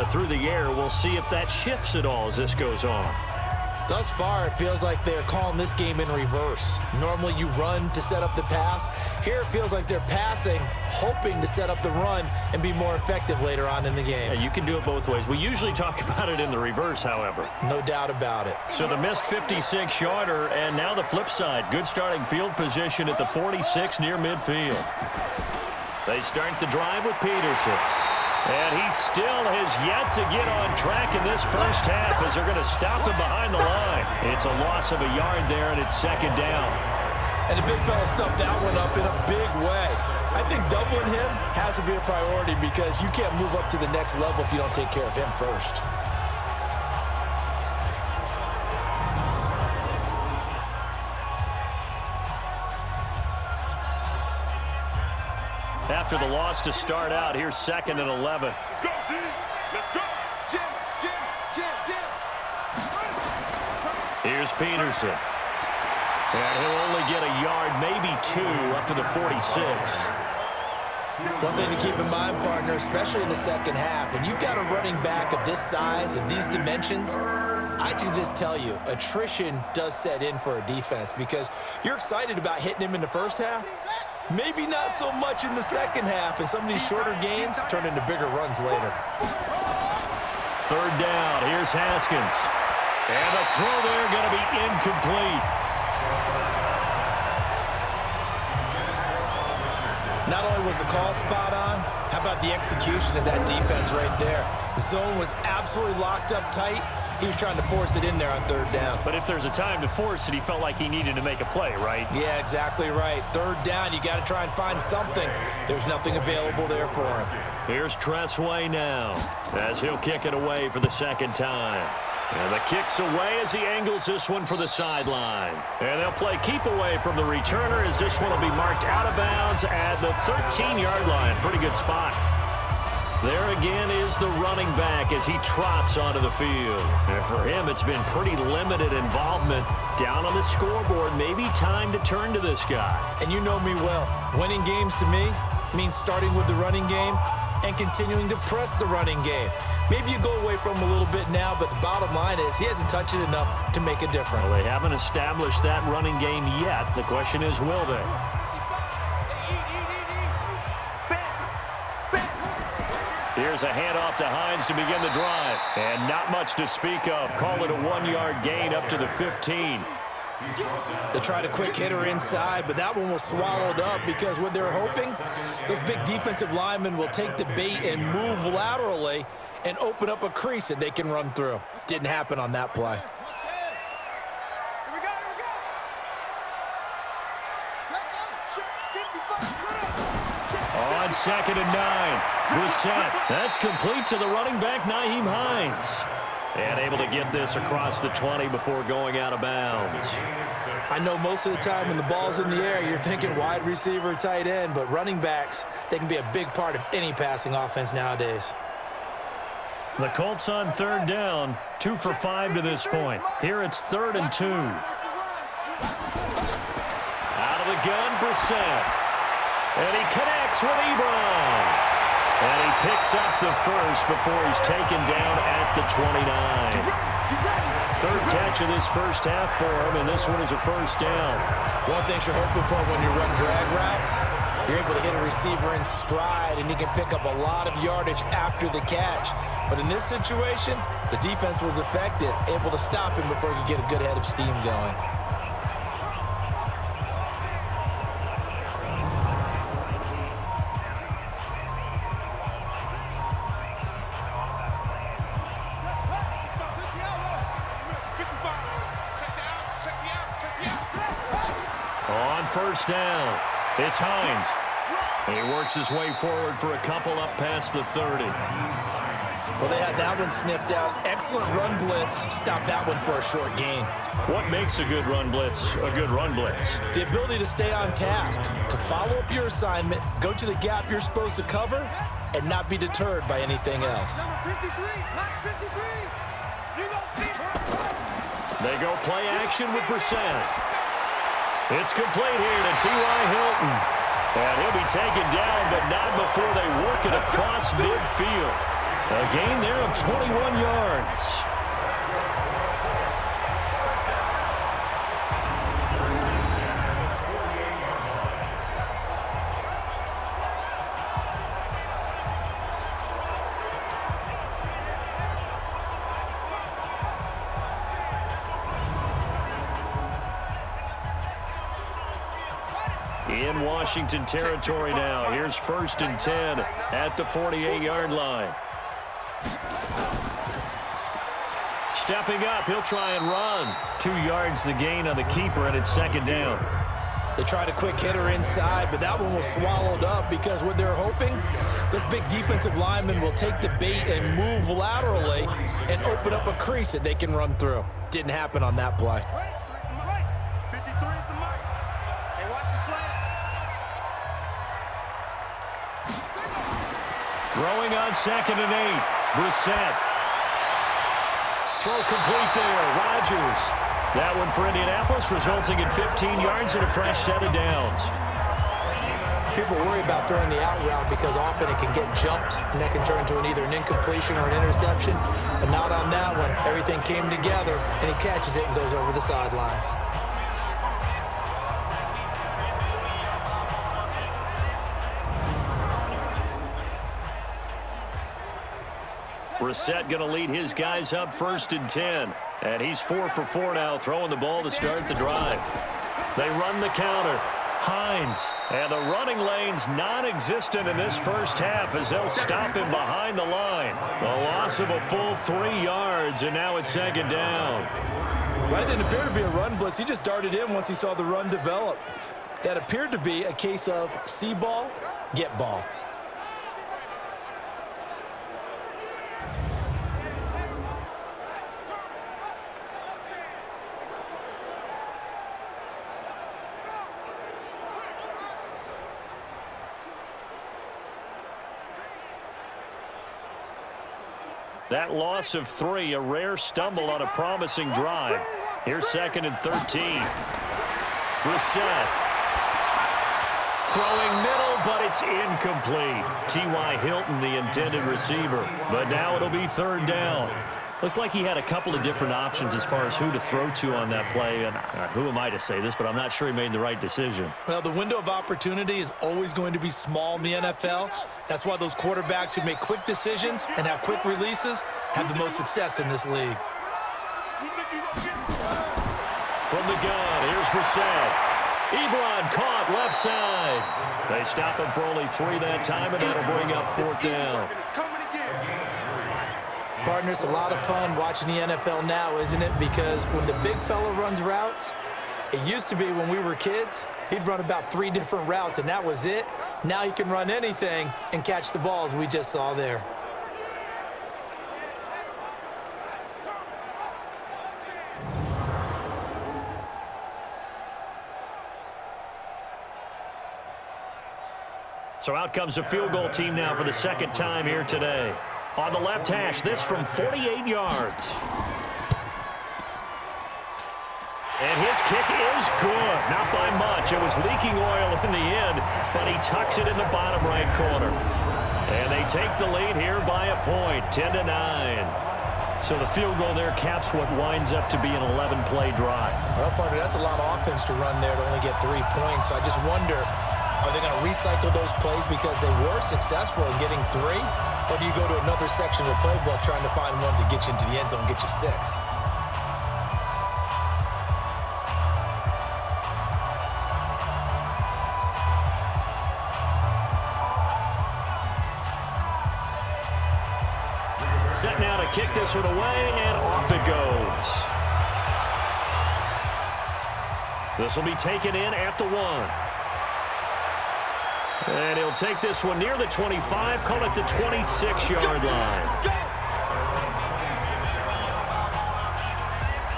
through the air. We'll see if that shifts at all as this goes on. Thus far, it feels like they're calling this game in reverse. Normally you run to set up the pass. Here it feels like they're passing, hoping to set up the run and be more effective later on in the game. Yeah, you can do it both ways. We usually talk about it in the reverse, however. No doubt about it. So the missed 56-yarder, and now the flip side. Good starting field position at the 46 near midfield. They start the drive with Peterson. And he still has yet to get on track in this first half as they're going to stop him behind the line. It's a loss of a yard there, and it's 2nd down. And the big fella stuffed that one up in a big way. I think doubling him has to be a priority because you can't move up to the next level if you don't take care of him first. After the loss to start out, here's 2nd and 11. Let's go, D. Let's go. Jim. Here's Peterson. And he'll only get a yard, maybe 2, up to the 46. One thing to keep in mind, partner, especially in the second half, when you've got a running back of this size and these dimensions, I can just tell you, attrition does set in for a defense because you're excited about hitting him in the first half. Maybe not so much in the second half, and some of these shorter gains turn into bigger runs later. 3rd down, here's Haskins. And the throw there going to be incomplete. Not only was the call spot on, how about the execution of that defense right there? The zone was absolutely locked up tight. He was trying to force it in there on 3rd down. But if there's a time to force it, he felt like he needed to make a play, right? Yeah, exactly right. 3rd down, you got to try and find something. There's nothing available there for him. Here's Tressway now as he'll kick it away for the 2nd time. And the kick's away as he angles this one for the sideline. And they'll play keep away from the returner as this one will be marked out of bounds at the 13-yard line. Pretty good spot. There again is the running back as he trots onto the field. And for him, it's been pretty limited involvement down on the scoreboard. Maybe time to turn to this guy. And you know me well. Winning games to me means starting with the running game and continuing to press the running game. Maybe you go away from him a little bit now, but the bottom line is he hasn't touched it enough to make a difference. Well, they haven't established that running game yet. The question is, will they? Here's a handoff to Hines to begin the drive. And not much to speak of. Call it a 1-yard gain up to the 15. They tried a quick hitter inside, but that one was swallowed up because what they're hoping, those big defensive linemen will take the bait and move laterally and open up a crease that they can run through. Didn't happen on that play. On 2nd and 9, Brissett. That's complete to the running back, Nyheim Hines. And able to get this across the 20 before going out of bounds. I know most of the time when the ball's in the air, you're thinking wide receiver, tight end, but running backs, they can be a big part of any passing offense nowadays. The Colts on 3rd down, 2 for 5 to this point. Here it's 3rd and 2. Out of the gun, Brissett. And he connects with Ebron. And he picks up the first before he's taken down at the 29. 3rd catch of this first half for him, and this one is a first down. One thing you're hoping for when you run drag routes, you're able to hit a receiver in stride, and he can pick up a lot of yardage after the catch. But in this situation, the defense was effective, able to stop him before he could get a good head of steam going. On first down, it's Hines. He works his way forward for a couple up past the 30. Well, they had that one sniffed out. Excellent run blitz. Stopped that one for a short gain. What makes a good run blitz a good run blitz? The ability to stay on task, to follow up your assignment, go to the gap you're supposed to cover, and not be deterred by anything else. They go play action with Brissett. It's complete here to T.Y. Hilton. And he'll be taken down, but not before they work it across midfield. A gain there of 21 yards. In Washington territory now. Here's 1st and 10 at the 48-yard line. Stepping up, he'll try and run. 2 yards the gain on the keeper, and it's 2nd down. They tried a quick hitter inside, but that one was swallowed up because what they're hoping, those big defensive linemen will take the bait and move laterally and open up a crease that they can run through. Didn't happen on that play. Throwing on 2nd and 8. Brissett. Throw complete there. Rodgers. That one for Indianapolis, resulting in 15 yards and a fresh set of downs. People worry about throwing the out route because often it can get jumped, and that can turn into either an incompletion or an interception. But not on that one. Everything came together, and he catches it and goes over the sideline. Brissett going to lead his guys up 1st and 10. And he's 4 for 4 now, throwing the ball to start the drive. They run the counter. Hines. And the running lane's non-existent in this first half as they'll stop him behind the line. A loss of a full 3 yards, and now it's 2nd down. Well, that didn't appear to be a run blitz. He just darted in once he saw the run develop. That appeared to be a case of see ball, get ball. That loss of 3, a rare stumble on a promising drive. Here's 2nd and 13. Brissett. Throwing middle but it's incomplete. T.Y. Hilton, the intended receiver. But now it'll be third down. Looked like he had a couple of different options as far as who to throw to on that play. And who am I to say this, but I'm not sure he made the right decision. Well, the window of opportunity is always going to be small in the NFL. That's why those quarterbacks who make quick decisions and have quick releases have the most success in this league. From the gun, here's Brissett. Ebron caught left side. They stop him for only 3 that time, and that'll bring up fourth down. Partner, it's a lot of fun watching the NFL now, isn't it? Because when the big fella runs routes, it used to be when we were kids, he'd run about 3 different routes, and that was it. Now he can run anything and catch the balls we just saw there. So out comes a field goal team now for the second time here today. On the left hash, this from 48 yards. And his kick is good. Not by much. It was leaking oil in the end, but he tucks it in the bottom right corner. And they take the lead here by a point, 10-9. So the field goal there caps what winds up to be an 11-play drive. Well, partner, that's a lot of offense to run there to only get 3 points. So I just wonder, are they going to recycle those plays because they were successful in getting 3? Or do you go to another section of the playbook trying to find ones that get you into the end zone and get you 6? Set now to kick this one away, and off it goes. This will be taken in at the 1. And he'll take this one near the 25, call it the 26-yard line.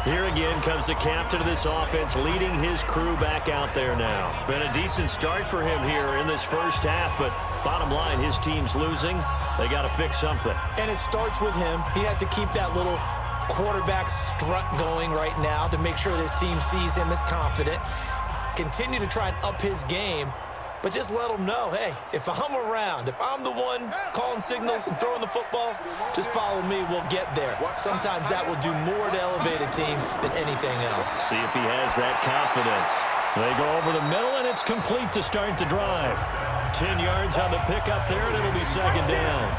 Here again comes the captain of this offense, leading his crew back out there now. Been a decent start for him here in this first half, but bottom line, his team's losing. They got to fix something. And it starts with him. He has to keep that little quarterback strut going right now to make sure that his team sees him as confident. Continue to try and up his game. But just let them know, hey, if I'm around, if I'm the one calling signals and throwing the football, just follow me, we'll get there. Sometimes that will do more to elevate a team than anything else. See if he has that confidence. They go over the middle, and it's complete to start the drive. 10 yards on the pickup there, and it'll be second down.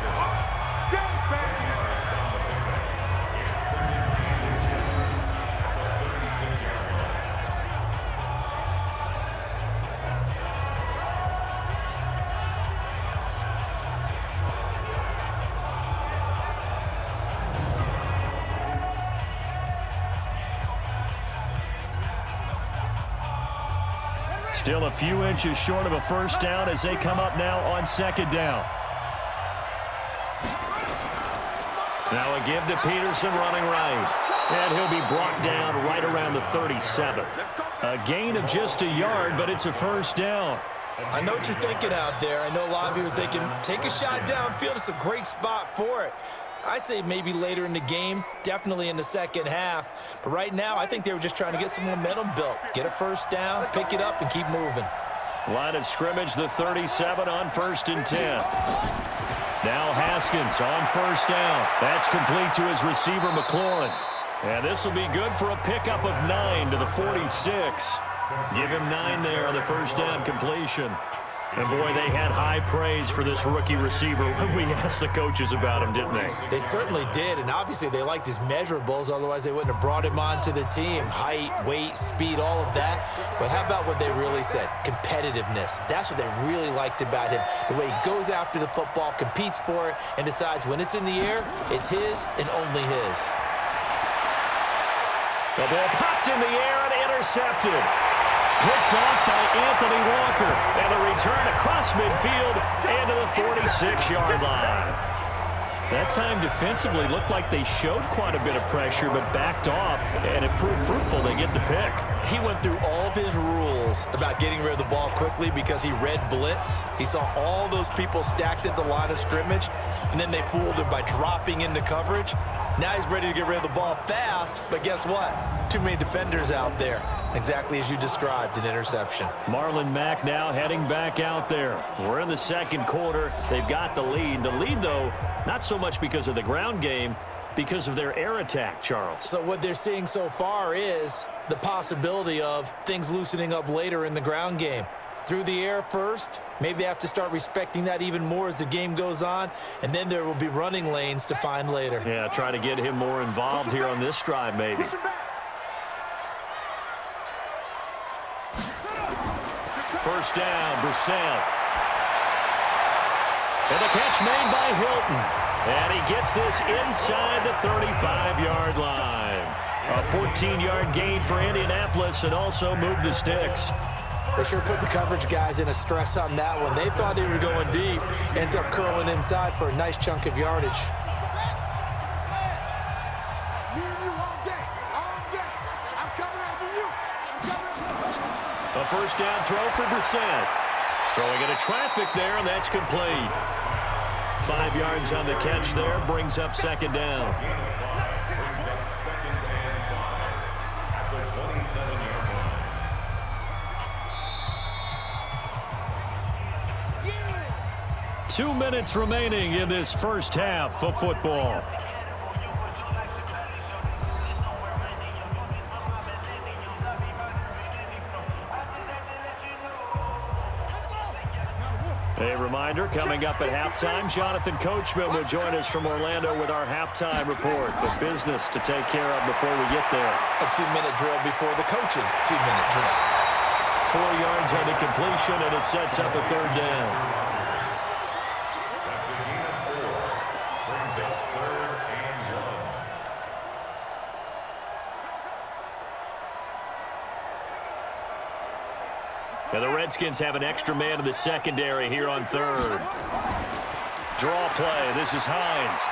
Still a few inches short of a first down as they come up now on second down. Now a give to Peterson running right. And he'll be brought down right around the 37. A gain of just a yard, but it's a first down. I know what you're thinking out there. I know a lot of you are thinking, take a shot downfield. It's a great spot for it. I'd say maybe later in the game, definitely in the second half. But right now, I think they were just trying to get some momentum built. Get a first down, pick it up, and keep moving. Line of scrimmage, the 37 on 1st and 10. Now Haskins on first down. That's complete to his receiver, McLaurin. And this will be good for a pickup of 9 to the 46. Give him 9 there on the first down completion. And, boy, they had high praise for this rookie receiver when we asked the coaches about him, didn't they? They certainly did, and obviously they liked his measurables. Otherwise, they wouldn't have brought him onto the team. Height, weight, speed, all of that. But how about what they really said? Competitiveness. That's what they really liked about him. The way he goes after the football, competes for it, and decides when it's in the air, it's his and only his. The ball popped in the air and intercepted. Picked off by Anthony Walker. And a return across midfield and to the 46-yard line. That time defensively looked like they showed quite a bit of pressure but backed off, and it proved fruitful. They get the pick. He went through all of his rules about getting rid of the ball quickly because he read blitz. He saw all those people stacked at the line of scrimmage, and then they fooled him by dropping into coverage. Now he's ready to get rid of the ball fast, but guess what? Too many defenders out there. Exactly as you described, an interception. Marlon Mack now heading back out there. We're in the second quarter. They've got the lead. The lead, though, not so much because of the ground game, because of their air attack, Charles. So what they're seeing so far is the possibility of things loosening up later in the ground game. Through the air first, maybe they have to start respecting that even more as the game goes on, and then there will be running lanes to find later. Yeah, try to get him more involved here on this drive, maybe. First down, Brissett. And the catch made by Hilton. And he gets this inside the 35-yard line. A 14-yard gain for Indianapolis and also moved the sticks. They sure put the coverage guys in a stress on that one. They thought they were going deep. Ends up curling inside for a nice chunk of yardage. A first down throw for Brissett. Throwing into traffic there, and that's complete. 5 yards on the catch there, brings up second down. Brings up second and 5 at the 27-yard line. 2 minutes remaining in this first half of football. A reminder, coming up at halftime, Jonathan Coachman will join us from Orlando with our halftime report. The business to take care of before we get there. A 2-minute drill before the coach's 2-minute drill. 4 yards on the completion, and it sets up a third down. That's a gain of 4. Brings up 3rd and 1. And the Redskins have an extra man in the secondary here on third. Draw play. This is Hines.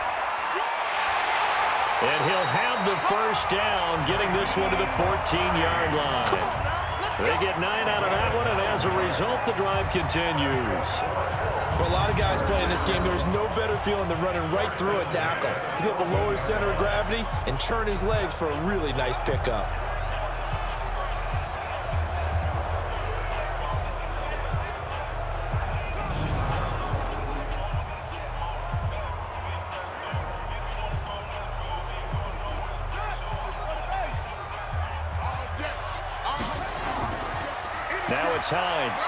And he'll have the first down, getting this one to the 14-yard line. They get 9 out of that one, and as a result, the drive continues. For a lot of guys playing this game, there's no better feeling than running right through a tackle. He's able to lower his center of gravity and churn his legs for a really nice pickup. Now it's Hines.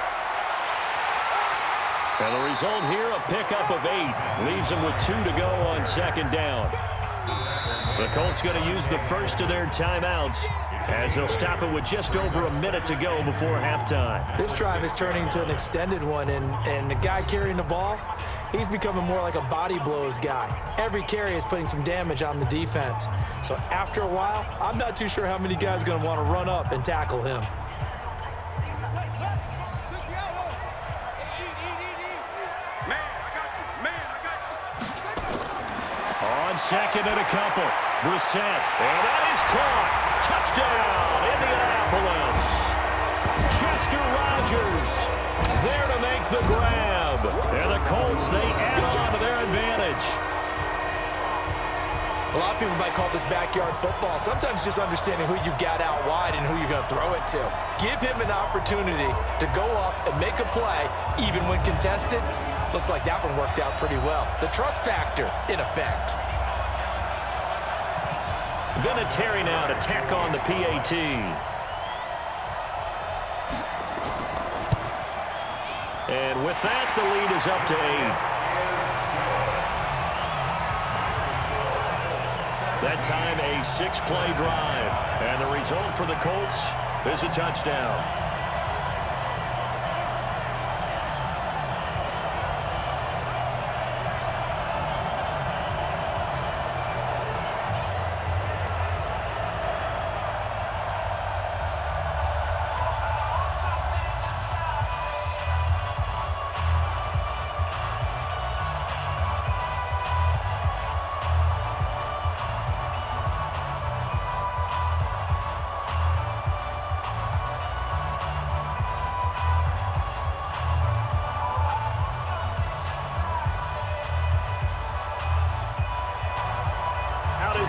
And the result here, a pickup of 8. Leaves them with 2 to go on second down. The Colts going to use the first of their timeouts as they'll stop it with just over a minute to go before halftime. This drive is turning into an extended one, and the guy carrying the ball, he's becoming more like a body blows guy. Every carry is putting some damage on the defense. So after a while, I'm not too sure how many guys are going to want to run up and tackle him. Second and a couple. Brissett. And that is caught. Touchdown, Indianapolis. Chester Rogers there to make the grab. And the Colts, they add on to their advantage. A lot of people might call this backyard football. Sometimes just understanding who you've got out wide and who you're going to throw it to. Give him an opportunity to go up and make a play, even when contested. Looks like that one worked out pretty well. The trust factor, in effect. Vinatieri now to tack on the PAT. And with that, the lead is up to 8. That time, a 6-play drive. And the result for the Colts is a touchdown.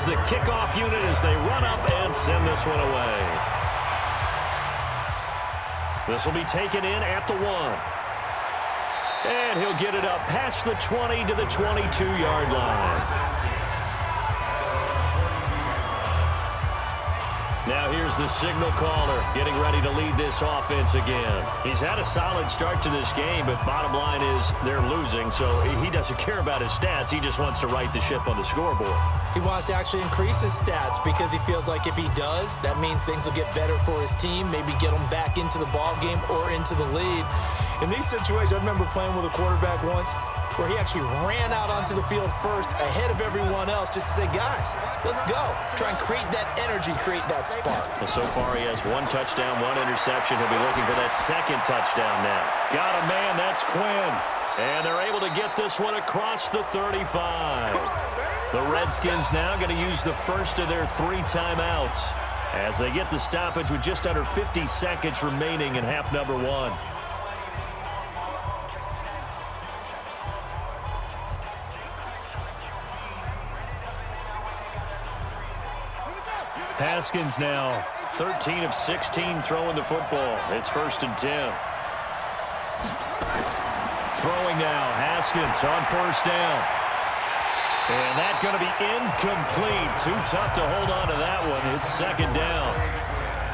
The kickoff unit as they run up and send this one away. This will be taken in at the 1. And he'll get it up past the 20 to the 22-yard line. Now here's the signal caller getting ready to lead this offense again. He's had a solid start to this game, but bottom line is they're losing, so he doesn't care about his stats. He just wants to right the ship on the scoreboard. He wants to actually increase his stats because he feels like if he does, that means things will get better for his team, maybe get them back into the ball game or into the lead. In these situations, I remember playing with a quarterback once where he actually ran out onto the field first ahead of everyone else just to say, guys, let's go. Try and create that energy, create that spark. Well, so far he has 1 touchdown, 1 interception. He'll be looking for that second touchdown now. Got a man, that's Quinn. And they're able to get this one across the 35. The Redskins now going to use the first of their 3 timeouts as they get the stoppage with just under 50 seconds remaining in half number 1. Haskins now 13 of 16 throwing the football. It's 1st and 10. Throwing now, Haskins on 1st down. And that's going to be incomplete. Too tough to hold on to that one. It's 2nd down.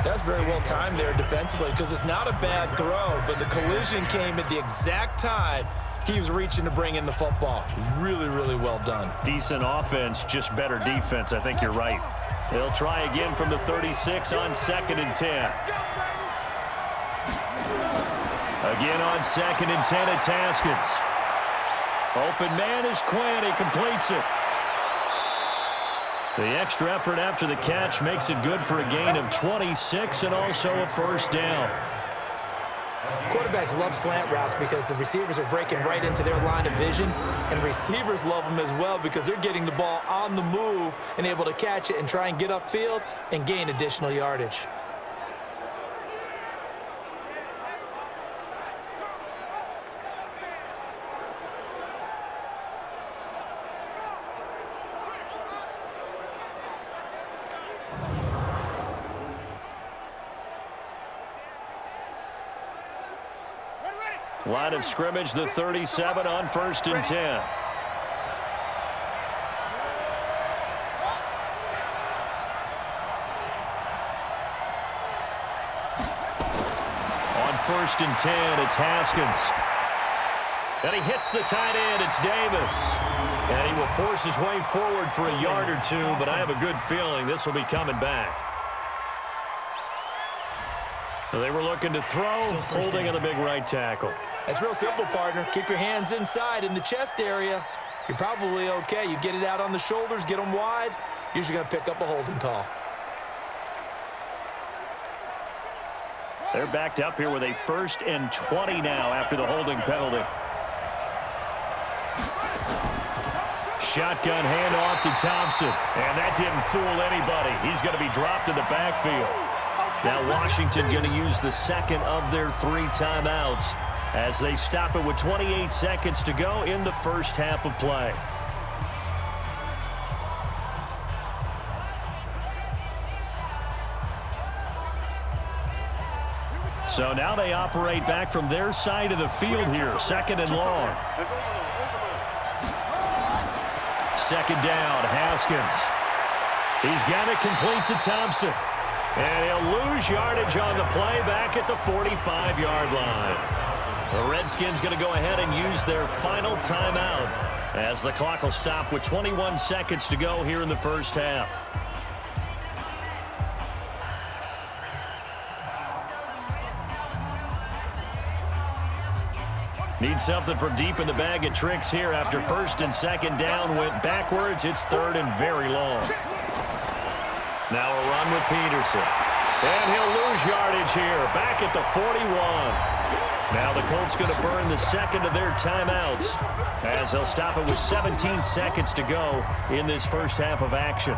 That's very well timed there defensively because it's not a bad throw, but the collision came at the exact time he was reaching to bring in the football. Really, really well done. Decent offense, just better defense. I think you're right. They'll try again from the 36 on 2nd and 10. Again on 2nd and 10, it's Haskins. Open man is Quinn. He completes it. The extra effort after the catch makes it good for a gain of 26 and also a 1st down. Quarterbacks love slant routes because the receivers are breaking right into their line of vision, and receivers love them as well because they're getting the ball on the move and able to catch it and try and get upfield and gain additional yardage. Line of scrimmage, the 37 on 1st and 10. On 1st and 10, it's Haskins. And he hits the tight end. It's Davis. And he will force his way forward for a yard or 2, but I have a good feeling this will be coming back. So they were looking to throw, holding on the big right tackle. It's real simple, partner. Keep your hands inside in the chest area. You're probably okay. You get it out on the shoulders, get them wide. Usually going to pick up a holding call. They're backed up here with a 1st and 20 now after the holding penalty. Shotgun handoff to Thompson. And that didn't fool anybody. He's going to be dropped in the backfield. Now Washington going to use the 2nd of their 3 timeouts as they stop it with 28 seconds to go in the 1st half of play. So now they operate back from their side of the field here, 2nd and long. 2nd down, Haskins. He's got it complete to Thompson. And he'll lose yardage on the play back at the 45-yard line. The Redskins going to go ahead and use their final timeout as the clock will stop with 21 seconds to go here in the 1st half. Need something from deep in the bag of tricks here after 1st and 2nd down went backwards. It's 3rd and very long. Now a run with Peterson. And he'll lose yardage here, back at the 41. Now the Colts going to burn the 2nd of their timeouts as they'll stop it with 17 seconds to go in this 1st half of action.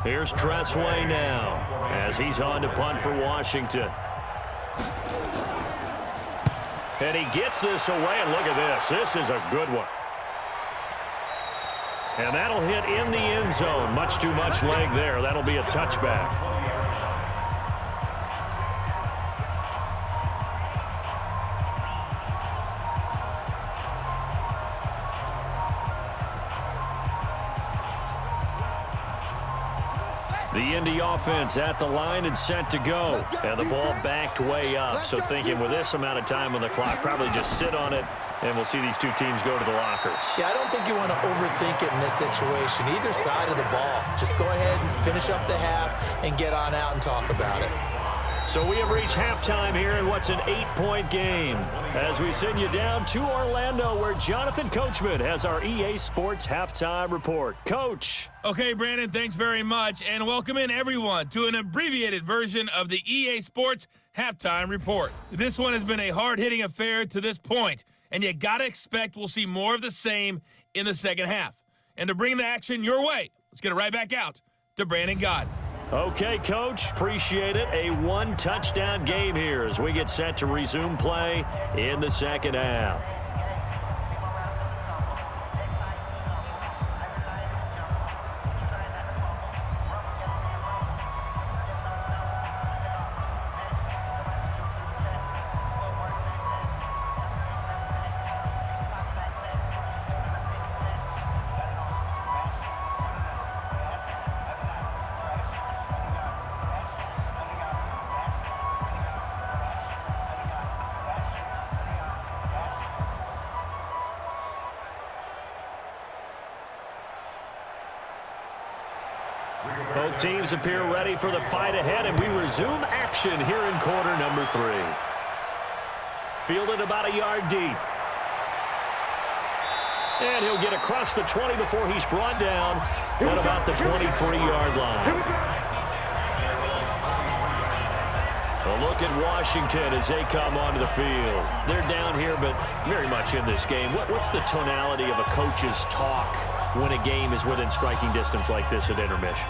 Here's Tressway now as he's on to punt for Washington. And he gets this away, and look at this. This is a good one. And that'll hit in the end zone. Much too much leg there. That'll be a touchback. The Indy offense at the line and set to go. And the ball backed way up. So thinking with this amount of time on the clock, probably just sit on it, and we'll see these two teams go to the lockers. Yeah, I don't think you want to overthink it in this situation. Either side of the ball. Just go ahead and finish up the half and get on out and talk about it. So we have reached halftime here in what's an 8-point game. As we send you down to Orlando, where Jonathan Coachman has our EA Sports halftime report. Coach. Okay, Brandon, thanks very much. And welcome in, everyone, to an abbreviated version of the EA Sports halftime report. This one has been a hard-hitting affair to this point, and you got to expect we'll see more of the same in the second half. And to bring the action your way, let's get it right back out to Brandon Gott. Okay, Coach, appreciate it. A one-touchdown game here as we get set to resume play in the second half. Both teams appear ready for the fight ahead, and we resume action here in quarter number 3. Fielded about a yard deep. And he'll get across the 20 before he's brought down at about the 23-yard line. A look at Washington as they come onto the field. They're down here, but very much in this game. What's the tonality of a coach's talk when a game is within striking distance like this at intermission?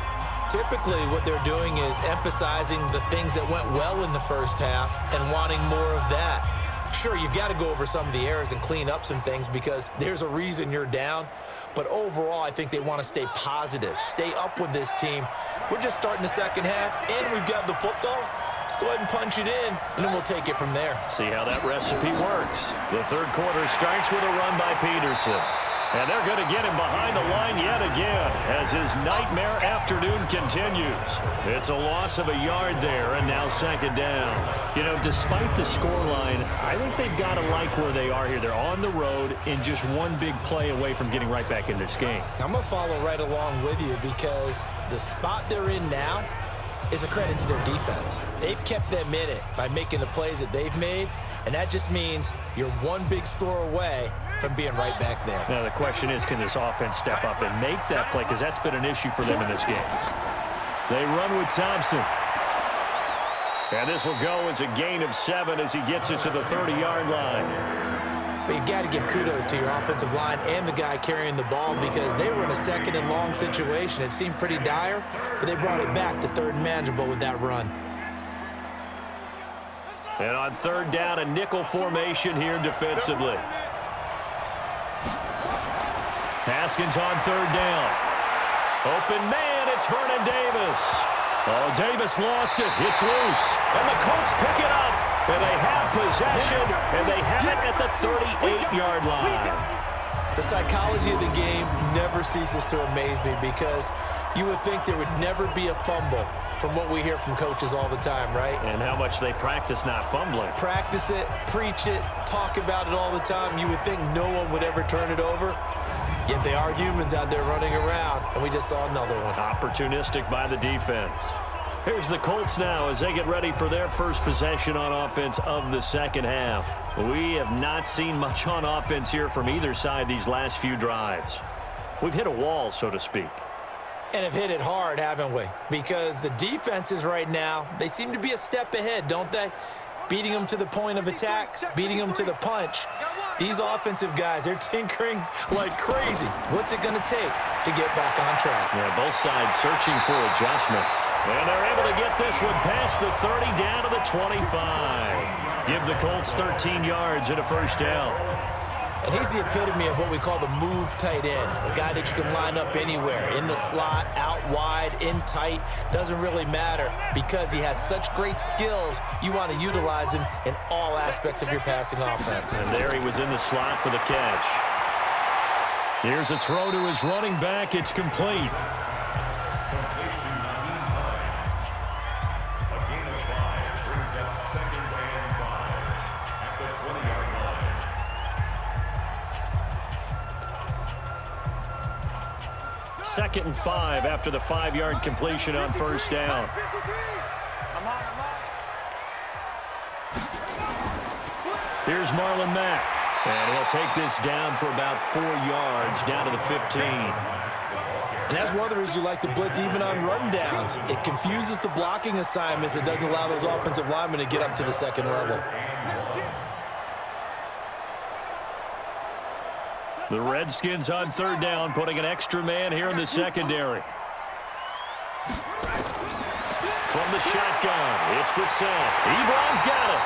Typically, what they're doing is emphasizing the things that went well in the first half and wanting more of that. Sure, you've got to go over some of the errors and clean up some things because there's a reason you're down. But overall, I think they want to stay positive, stay up with this team. We're just starting the second half, and we've got the football. Let's go ahead and punch it in, and then we'll take it from there. See how that recipe works. The third quarter starts with a run by Peterson. And they're going to get him behind the line yet again as his nightmare afternoon continues. It's a loss of a yard there, and now second down. You know, despite the scoreline, I think they've got to like where they are here. They're on the road and just one big play away from getting right back in this game. I'm going to follow right along with you because the spot they're in now is a credit to their defense. They've kept them in it by making the plays that they've made, and that just means you're one big score away from being right back there. Now, the question is, can this offense step up and make that play? Because that's been an issue for them in this game. They run with Thompson. And this will go as a gain of 7 as he gets it to the 30-yard line. But you got to give kudos to your offensive line and the guy carrying the ball because they were in a second and long situation. It seemed pretty dire, but they brought it back to third and manageable with that run. And on third down, a nickel formation here defensively. Haskins on third down. Open man, it's Vernon Davis. Oh, Davis lost it. It's loose. And the Colts pick it up. And they have possession, and they have it at the 38-yard line. The psychology of the game never ceases to amaze me because you would think there would never be a fumble from what we hear from coaches all the time, right? And how much they practice not fumbling. Practice it, preach it, talk about it all the time. You would think no one would ever turn it over. Yet they are humans out there running around, and we just saw another one. Opportunistic by the defense. Here's the Colts now as they get ready for their first possession on offense of the second half. We have not seen much on offense here from either side these last few drives. We've hit a wall, so to speak. And have hit it hard, haven't we? Because the defenses right now, they seem to be a step ahead, don't they? Beating them to the point of attack, beating them to the punch. These offensive guys, they're tinkering like crazy. What's it going to take to get back on track? Yeah, both sides searching for adjustments. And they're able to get this one past the 30 down to the 25. Give the Colts 13 yards and a first down. And he's the epitome of what we call the move tight end, a guy that you can line up anywhere, in the slot, out wide, in tight, doesn't really matter because he has such great skills. You want to utilize him in all aspects of your passing offense. And there he was in the slot for the catch. Here's a throw to his running back. It's complete. Second and 5 after the 5-yard completion on first down. Here's Marlon Mack. And he'll take this down for about 4 yards, down to the 15. And that's one of the reasons you like to blitz even on rundowns. It confuses the blocking assignments. It doesn't allow those offensive linemen to get up to the second level. The Redskins on third down, putting an extra man here in the secondary. From the shotgun, it's Brissett. Ebron's got it.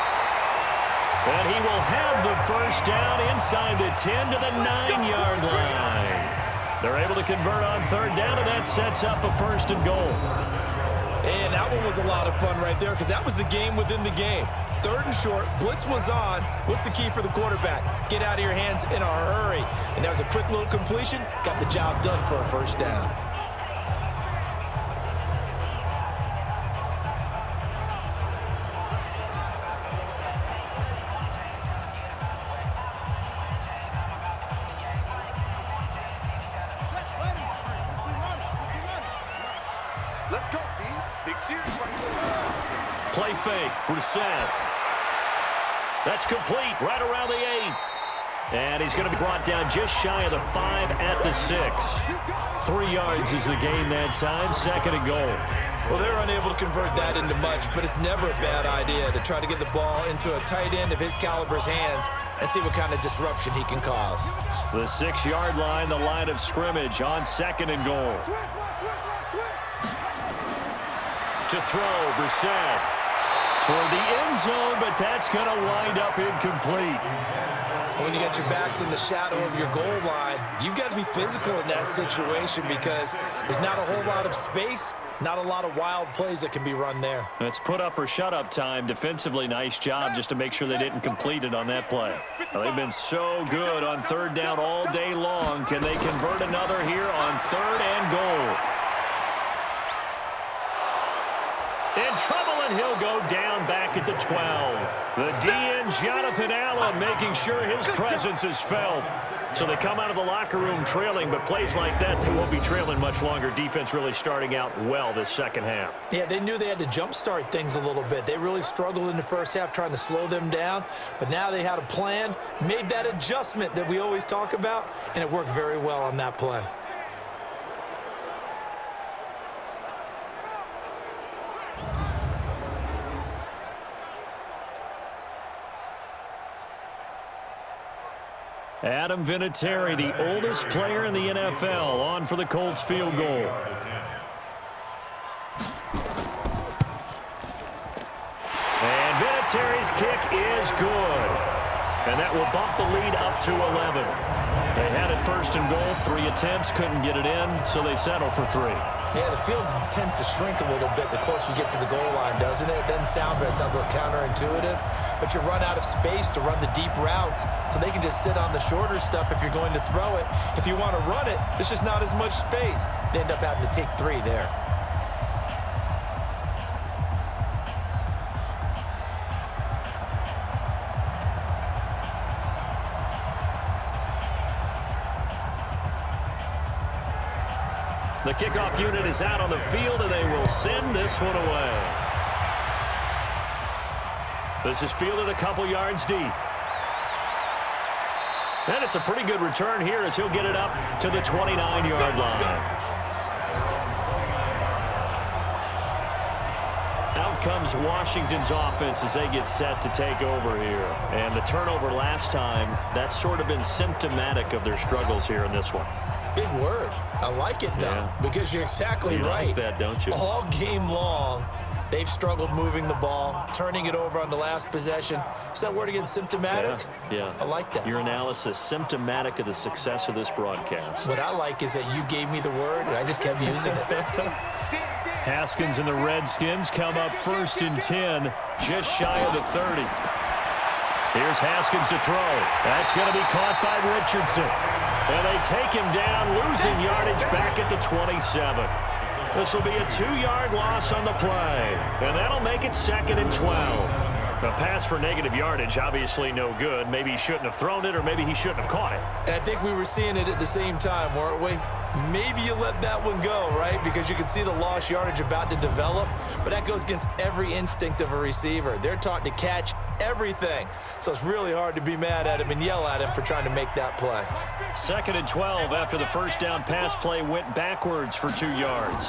And he will have the first down inside the 10 to the 9-yard line. They're able to convert on third down, and that sets up a first and goal. And that one was a lot of fun right there because that was the game within the game. Third and short, blitz was on. What's the key for the quarterback? Get out of your hands in a hurry. And that was a quick little completion. Got the job done for a first down. Let's go, D. Big series right there. Play fake, Brissett. That's complete, right around the 8. And he's going to be brought down just shy of the 5 at the 6. 3 yards is the gain that time, second and goal. Well, they're unable to convert that into much, but it's never a bad idea to try to get the ball into a tight end of his caliber's hands and see what kind of disruption he can cause. The 6-yard line, the line of scrimmage on second and goal. To throw, Brissett toward the end zone, but that's going to wind up incomplete. When you got your backs in the shadow of your goal line, you've got to be physical in that situation because there's not a whole lot of space, not a lot of wild plays that can be run there. It's put up or shut up time. Defensively, nice job just to make sure they didn't complete it on that play. Well, they've been so good on third down all day long. Can they convert another here on third and goal? In trouble, and he'll go down back at the 12. The DN, Jonathan Allen, making sure his presence is felt. So they come out of the locker room trailing, but plays like that, they won't be trailing much longer. Defense really starting out well this second half. Yeah, they knew they had to jumpstart things a little bit. They really struggled in the first half trying to slow them down, but now they had a plan, made that adjustment that we always talk about, and it worked very well on that play. Adam Vinatieri, the oldest player in the NFL, on for the Colts field goal. And Vinatieri's kick is good. And that will bump the lead up to 11. They had it first and goal, 3 attempts, couldn't get it in, so they settle for 3. Yeah, the field tends to shrink a little bit the closer you get to the goal line, doesn't it? It doesn't sound right. It sounds a little counterintuitive. But you run out of space to run the deep routes, so they can just sit on the shorter stuff if you're going to throw it. If you want to run it, there's just not as much space. They end up having to take 3 there. The kickoff unit is out on the field, and they will send this one away. This is fielded a couple yards deep. And it's a pretty good return here as he'll get it up to the 29-yard line. Out comes Washington's offense as they get set to take over here. And the turnover last time, that's sort of been symptomatic of their struggles here in this one. Big word. I like it, though, because you're exactly right. You like that, don't you? All game long, They've struggled moving the ball, turning it over on the last possession. Is that word again, symptomatic? Yeah. I like that. Your analysis, symptomatic of the success of this broadcast. What I like is that you gave me the word, and I just kept using it. Haskins and the Redskins come up 1st and 10, just shy of the 30. Here's Haskins to throw. That's going to be caught by Richardson. And they take him down, losing yardage back at the 27. This will be a 2-yard loss on the play, and that'll make it 2nd and 12. A pass for negative yardage, obviously no good. Maybe he shouldn't have thrown it, or maybe he shouldn't have caught it. And I think we were seeing it at the same time, weren't we? Maybe you let that one go, right? Because you can see the lost yardage about to develop, but that goes against every instinct of a receiver. They're taught to catch everything, so it's really hard to be mad at him and yell at him for trying to make that play. 2nd and 12 after the first down pass play went backwards for 2 yards.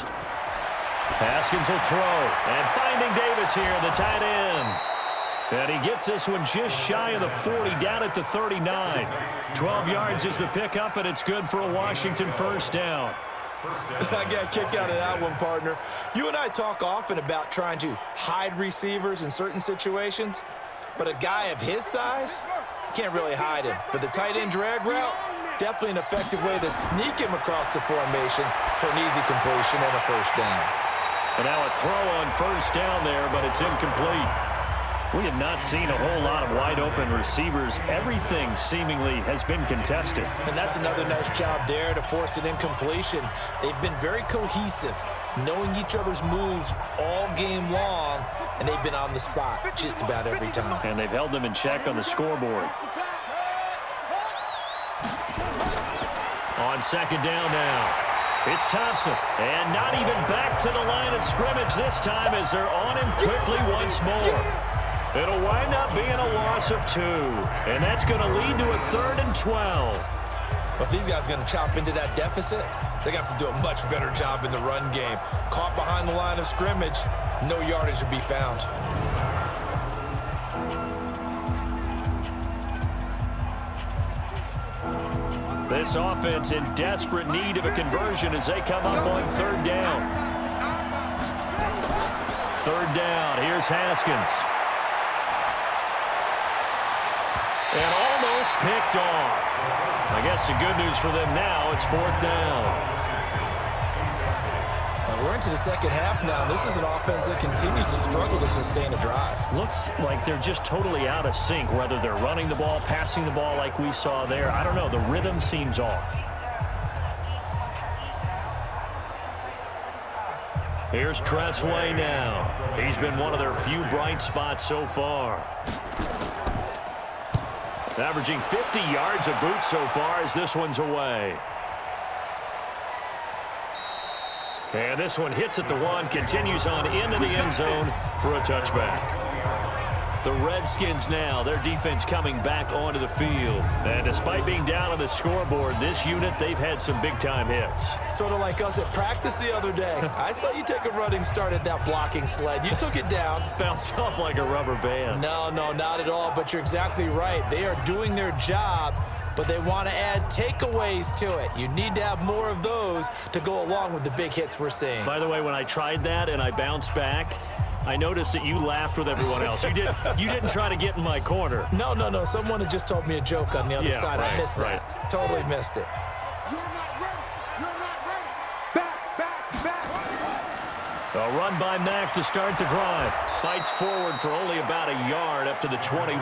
Haskins will throw, and finding Davis here, the tight end. And he gets this one just shy of the 40, down at the 39. 12 yards is the pickup, and it's good for a Washington first down. I got a kick out of that one, partner. You and I talk often about trying to hide receivers in certain situations, but a guy of his size, can't really hide him. But the tight end drag route, definitely an effective way to sneak him across the formation for an easy completion and a first down. And now a throw on first down there, but it's incomplete. We have not seen a whole lot of wide-open receivers. Everything seemingly has been contested. And that's another nice job there to force an incompletion. They've been very cohesive, knowing each other's moves all game long, and they've been on the spot just about every time. And they've held them in check on the scoreboard. On 2nd down now. It's Thompson, and not even back to the line of scrimmage this time as they're on him quickly once more. It'll wind up being a loss of 2, and that's going to lead to a 3rd and 12. But if these guys are going to chop into that deficit, they got to do a much better job in the run game. Caught behind the line of scrimmage, no yardage to be found. This offense in desperate need of a conversion as they come up on 3rd down. 3rd down, here's Haskins. And almost picked off. I guess the good news for them now, it's 4th down. We're into the second half now. This is an offense that continues to struggle to sustain a drive. Looks like they're just totally out of sync, whether they're running the ball, passing the ball like we saw there. I don't know. The rhythm seems off. Here's Tressway now. He's been one of their few bright spots so far. Averaging 50 yards a boot so far as this one's away. And this one hits at the 1, continues on into the end zone for a touchback. The Redskins now, their defense coming back onto the field. And despite being down on the scoreboard, this unit, they've had some big-time hits. Sort of like us at practice the other day. I saw you take a running start at that blocking sled. You took it down. Bounced off like a rubber band. No, not at all, but you're exactly right. They are doing their job, but they want to add takeaways to it. You need to have more of those to go along with the big hits we're seeing. By the way, when I tried that and I bounced back, I noticed that you laughed with everyone else. You didn't try to get in my corner. No. Someone had just told me a joke on the other side. Right, I missed that. Totally missed it. You're not ready. You're not ready. Back. A run by Mack to start the drive. Fights forward for only about a yard up to the 21.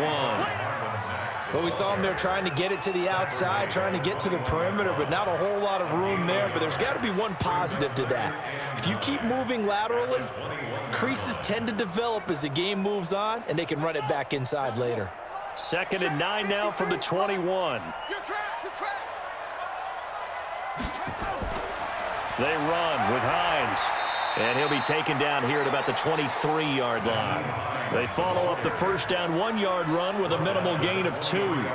Well, we saw him there trying to get it to the outside, trying to get to the perimeter, but not a whole lot of room there. But there's got to be one positive to that. If you keep moving laterally, creases tend to develop as the game moves on, and they can run it back inside later. 2nd and 9 now from the 21. Your track. They run with Hines. And he'll be taken down here at about the 23-yard line. They follow up the first down 1-yard run with a minimal gain of 2.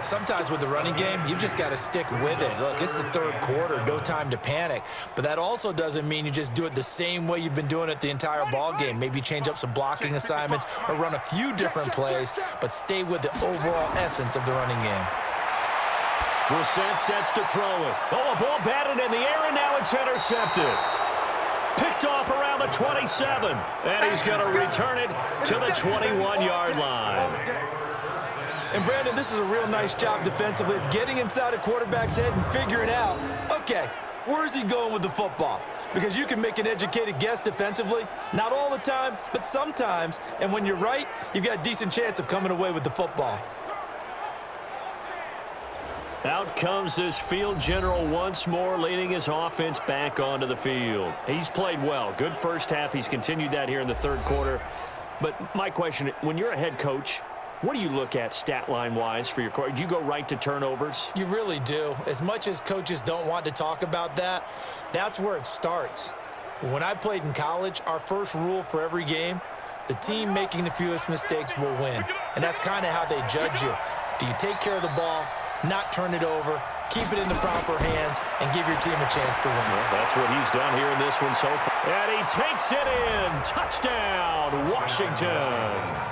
Sometimes with the running game, you've just got to stick with it. Look, it's the 3rd quarter, no time to panic. But that also doesn't mean you just do it the same way you've been doing it the entire ball game. Maybe change up some blocking assignments or run a few different plays, but stay with the overall essence of the running game. Brissett sets to throw it. Oh, a ball batted in the air, and now it's intercepted. Picked off around the 27, and he's going to return it to the 21-yard line. And, Brandon, this is a real nice job defensively of getting inside a quarterback's head and figuring out, okay, where's he going with the football? Because you can make an educated guess defensively, not all the time, but sometimes. And when you're right, you've got a decent chance of coming away with the football. Out comes this field general once more, leading his offense back onto the field. He's played well. Good first half. He's continued that here in the third quarter. But my question, when you're a head coach, what do you look at stat line-wise for your coach? Do you go right to turnovers? You really do. As much as coaches don't want to talk about that, that's where it starts. When I played in college, our first rule for every game, the team making the fewest mistakes will win. And that's kind of how they judge you. Do you take care of the ball, not turn it over, keep it in the proper hands, and give your team a chance to win? Well, that's what he's done here in this one so far. And he takes it in. Touchdown, Washington.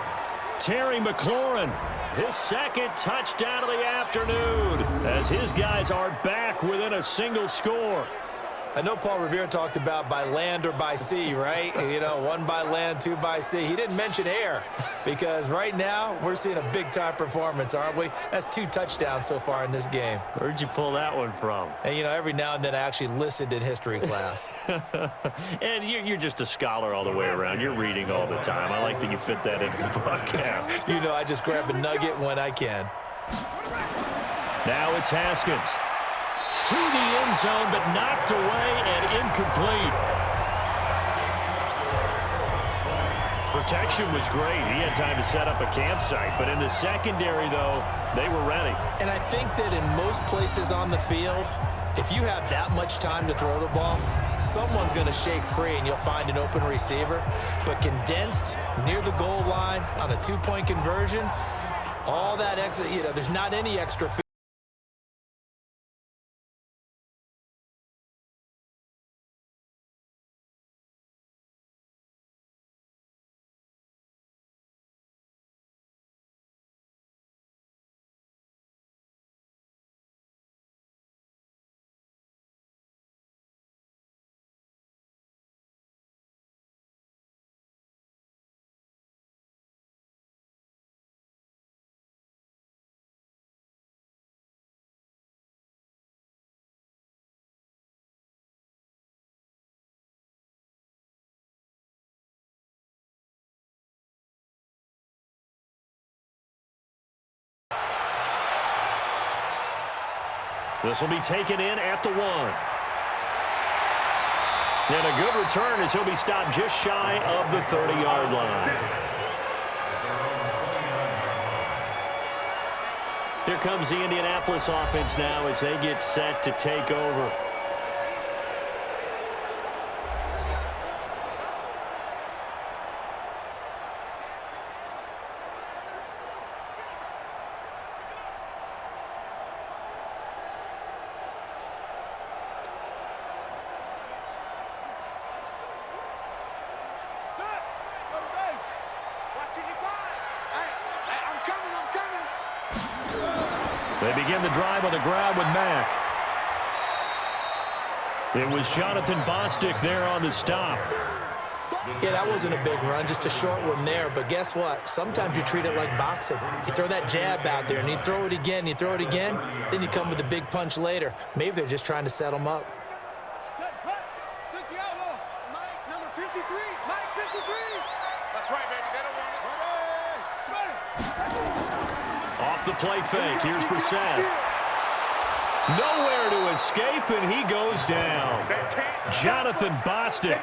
Terry McLaurin, his second touchdown of the afternoon, as his guys are back within a single score. I know Paul Revere talked about by land or by sea, right? You know, one by land, two by sea. He didn't mention air because right now we're seeing a big-time performance, aren't we? That's 2 touchdowns so far in this game. Where'd you pull that one from? And, you know, every now and then I actually listened in history class. And you're just a scholar all the way around. You're reading all the time. I like that you fit that into the broadcast. You know, I just grab a nugget when I can. Now it's Haskins. To the end zone, but knocked away and incomplete. Protection was great. He had time to set up a campsite, but in the secondary, though, they were ready. And I think that in most places on the field, if you have that much time to throw the ball, someone's going to shake free and you'll find an open receiver. But condensed near the goal line on a 2-point conversion, all that extra, you know, there's not any extra field. This will be taken in at the 1. And a good return as he'll be stopped just shy of the 30-yard line. Here comes the Indianapolis offense now as they get set to take over. They begin the drive on the ground with Mack. It was Jonathan Bostic there on the stop. Yeah, that wasn't a big run, just a short one there. But guess what? Sometimes you treat it like boxing. You throw that jab out there, and you throw it again, you throw it again, then you come with a big punch later. Maybe they're just trying to set them up. Set, hut, 60 outlaw. Mike, number 53. Mike, 53. That's right, baby. They don't want it. Off the play fake, here's Brissett. Nowhere to escape, and he goes down. Jonathan Bostic.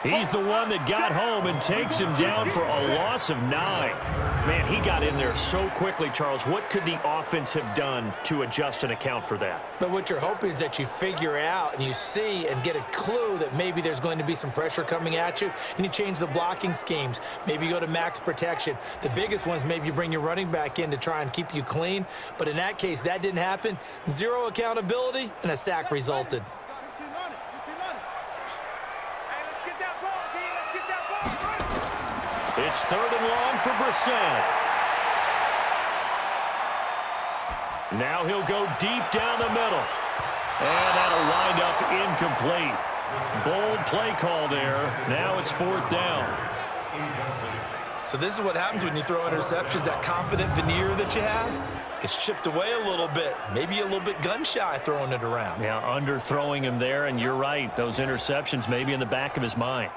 He's the one that got home and takes him down for a loss of 9. Man, he got in there so quickly, Charles. What could the offense have done to adjust and account for that? But what you're hoping is that you figure out and you see and get a clue that maybe there's going to be some pressure coming at you, and you change the blocking schemes. Maybe you go to max protection. The biggest one is maybe you bring your running back in to try and keep you clean. But in that case, that didn't happen. 0 accountability, and a sack resulted. It's 3rd and long for Brissett. Now he'll go deep down the middle. And that'll wind up incomplete. Bold play call there. Now it's 4th down. So this is what happens when you throw interceptions. That confident veneer that you have gets chipped away a little bit. Maybe a little bit gun-shy throwing it around. Yeah, underthrowing him there, and you're right. Those interceptions may be in the back of his mind.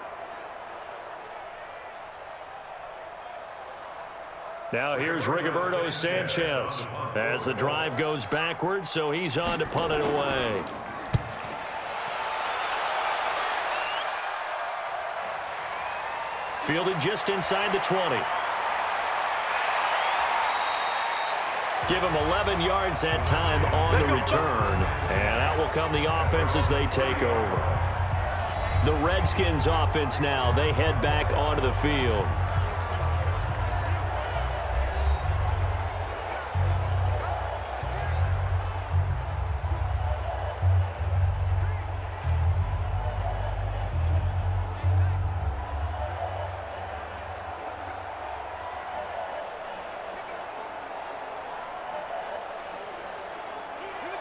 Now here's Rigoberto Sanchez as the drive goes backwards, so he's on to punt it away. Fielded just inside the 20. Give him 11 yards that time on the return. And out will come the offense as they take over. The Redskins offense now. They head back onto the field.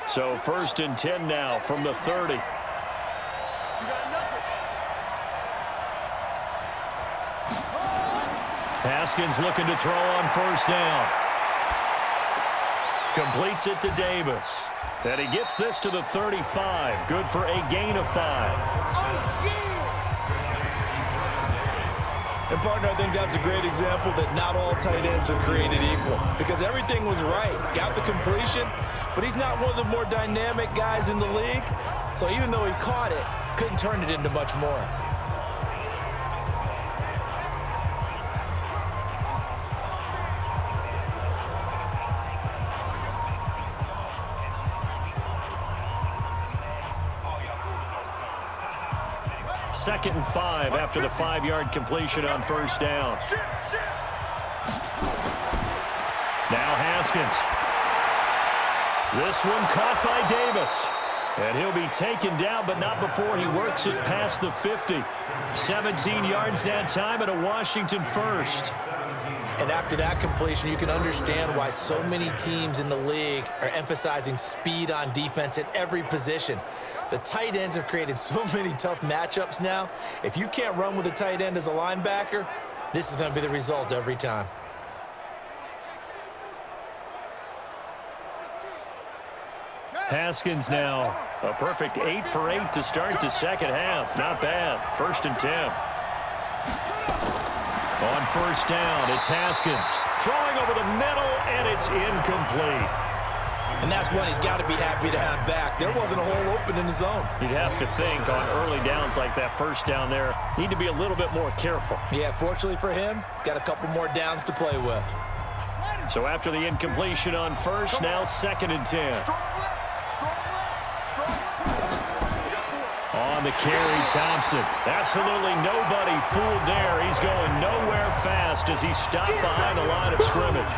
So 1st and 10 now from the 30. Haskins looking to throw on 1st down. Completes it to Davis. And he gets this to the 35. Good for a gain of 5. And, partner, I think that's a great example that not all tight ends are created equal because everything was right. Got the completion, but he's not one of the more dynamic guys in the league. So even though he caught it, couldn't turn it into much more. Second and 5 after the 5-yard completion on 1st down. Now Haskins. This one caught by Davis. And he'll be taken down, but not before he works it past the 50. 17 yards that time at a Washington 1st. And after that completion, you can understand why so many teams in the league are emphasizing speed on defense at every position. The tight ends have created so many tough matchups now. If you can't run with a tight end as a linebacker, this is going to be the result every time. Haskins now a perfect 8 for 8 to start the second half. Not bad. 1st and 10. On 1st down, it's Haskins. Throwing over the middle, and it's incomplete. And that's one he's got to be happy to have back. There wasn't a hole open in the zone. You'd have to think on early downs like that 1st down there, need to be a little bit more careful. Yeah, fortunately for him, got a couple more downs to play with. So after the incompletion on 1st, now 2nd and 10. On the carry, Thompson. Absolutely nobody fooled there. He's going nowhere fast as he stopped behind the line of scrimmage.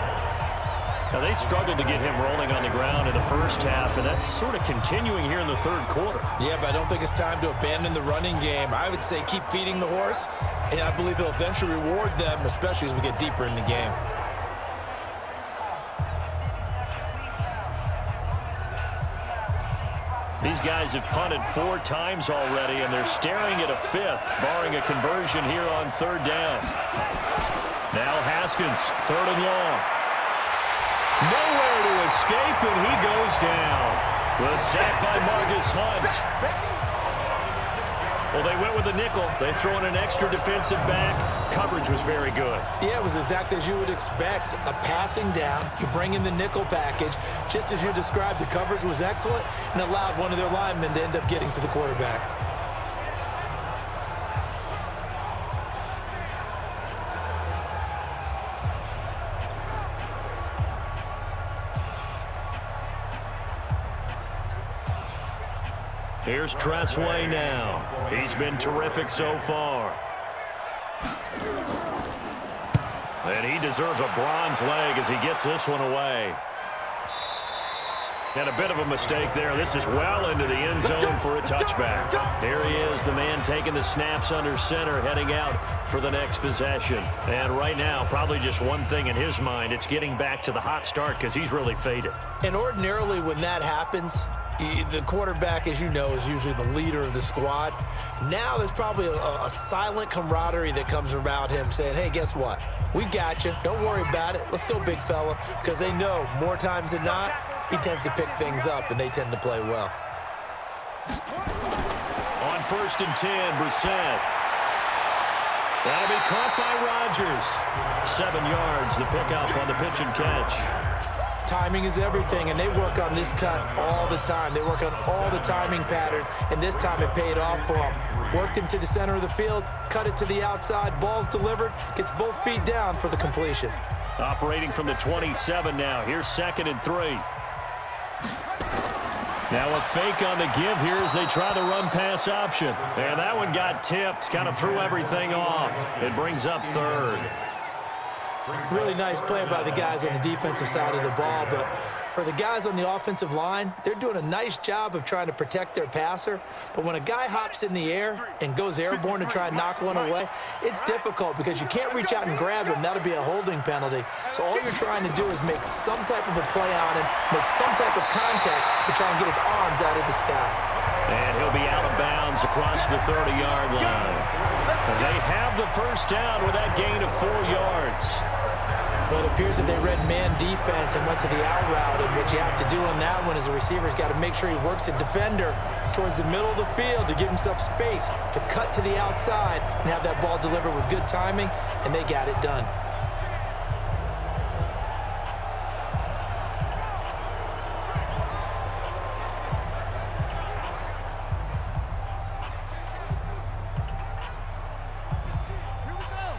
Now, they struggled to get him rolling on the ground in the 1st half, and that's sort of continuing here in the 3rd quarter. Yeah, but I don't think it's time to abandon the running game. I would say keep feeding the horse, and I believe he'll eventually reward them, especially as we get deeper in the game. These guys have punted 4 times already, and they're staring at a 5th, barring a conversion here on 3rd down. Now Haskins, 3rd and long. Nowhere to escape, and he goes down. The sack by Marcus Hunt. Well, they went with a nickel. They throw in an extra defensive back. Coverage was very good. Yeah, it was exactly as you would expect. A passing down. You bring in the nickel package. Just as you described, the coverage was excellent and allowed one of their linemen to end up getting to the quarterback. Here's Tressway now. He's been terrific so far. And he deserves a bronze leg as he gets this one away. And a bit of a mistake there. This is well into the end zone for a touchback. There he is, the man taking the snaps under center, heading out for the next possession. And right now, probably just one thing in his mind. It's getting back to the hot start because he's really faded. And ordinarily when that happens, The quarterback, as you know, is usually the leader of the squad. Now there's probably a silent camaraderie that comes around him saying, hey, guess what? We got you. Don't worry about it. Let's go, big fella. Because they know more times than not, he tends to pick things up, and they tend to play well. On 1st and 10, Brissett. That'll be caught by Rodgers. 7 yards, the pickup on the pitch and catch. Timing is everything, and they work on this cut all the time. They work on all the timing patterns, and this time it paid off for them. Worked him to the center of the field, cut it to the outside, ball's delivered, gets both feet down for the completion. Operating from the 27 now. Here's 2nd and 3. Now a fake on the give here as they try the run-pass option. And that one got tipped, kind of threw everything off. It brings up 3rd. Really nice play by the guys on the defensive side of the ball, but for the guys on the offensive line, they're doing a nice job of trying to protect their passer. But when a guy hops in the air and goes airborne to try and knock one away, it's difficult because you can't reach out and grab him. That'll be a holding penalty. So all you're trying to do is make some type of a play on him, make some type of contact to try and get his arms out of the sky. And he'll be out of bounds across the 30-yard line. They have the first down with that gain of 4 yards. Well, it appears that they read man defense and went to the out route, and what you have to do on that one is the receiver's got to make sure he works the defender towards the middle of the field to give himself space to cut to the outside and have that ball delivered with good timing, and they got it done.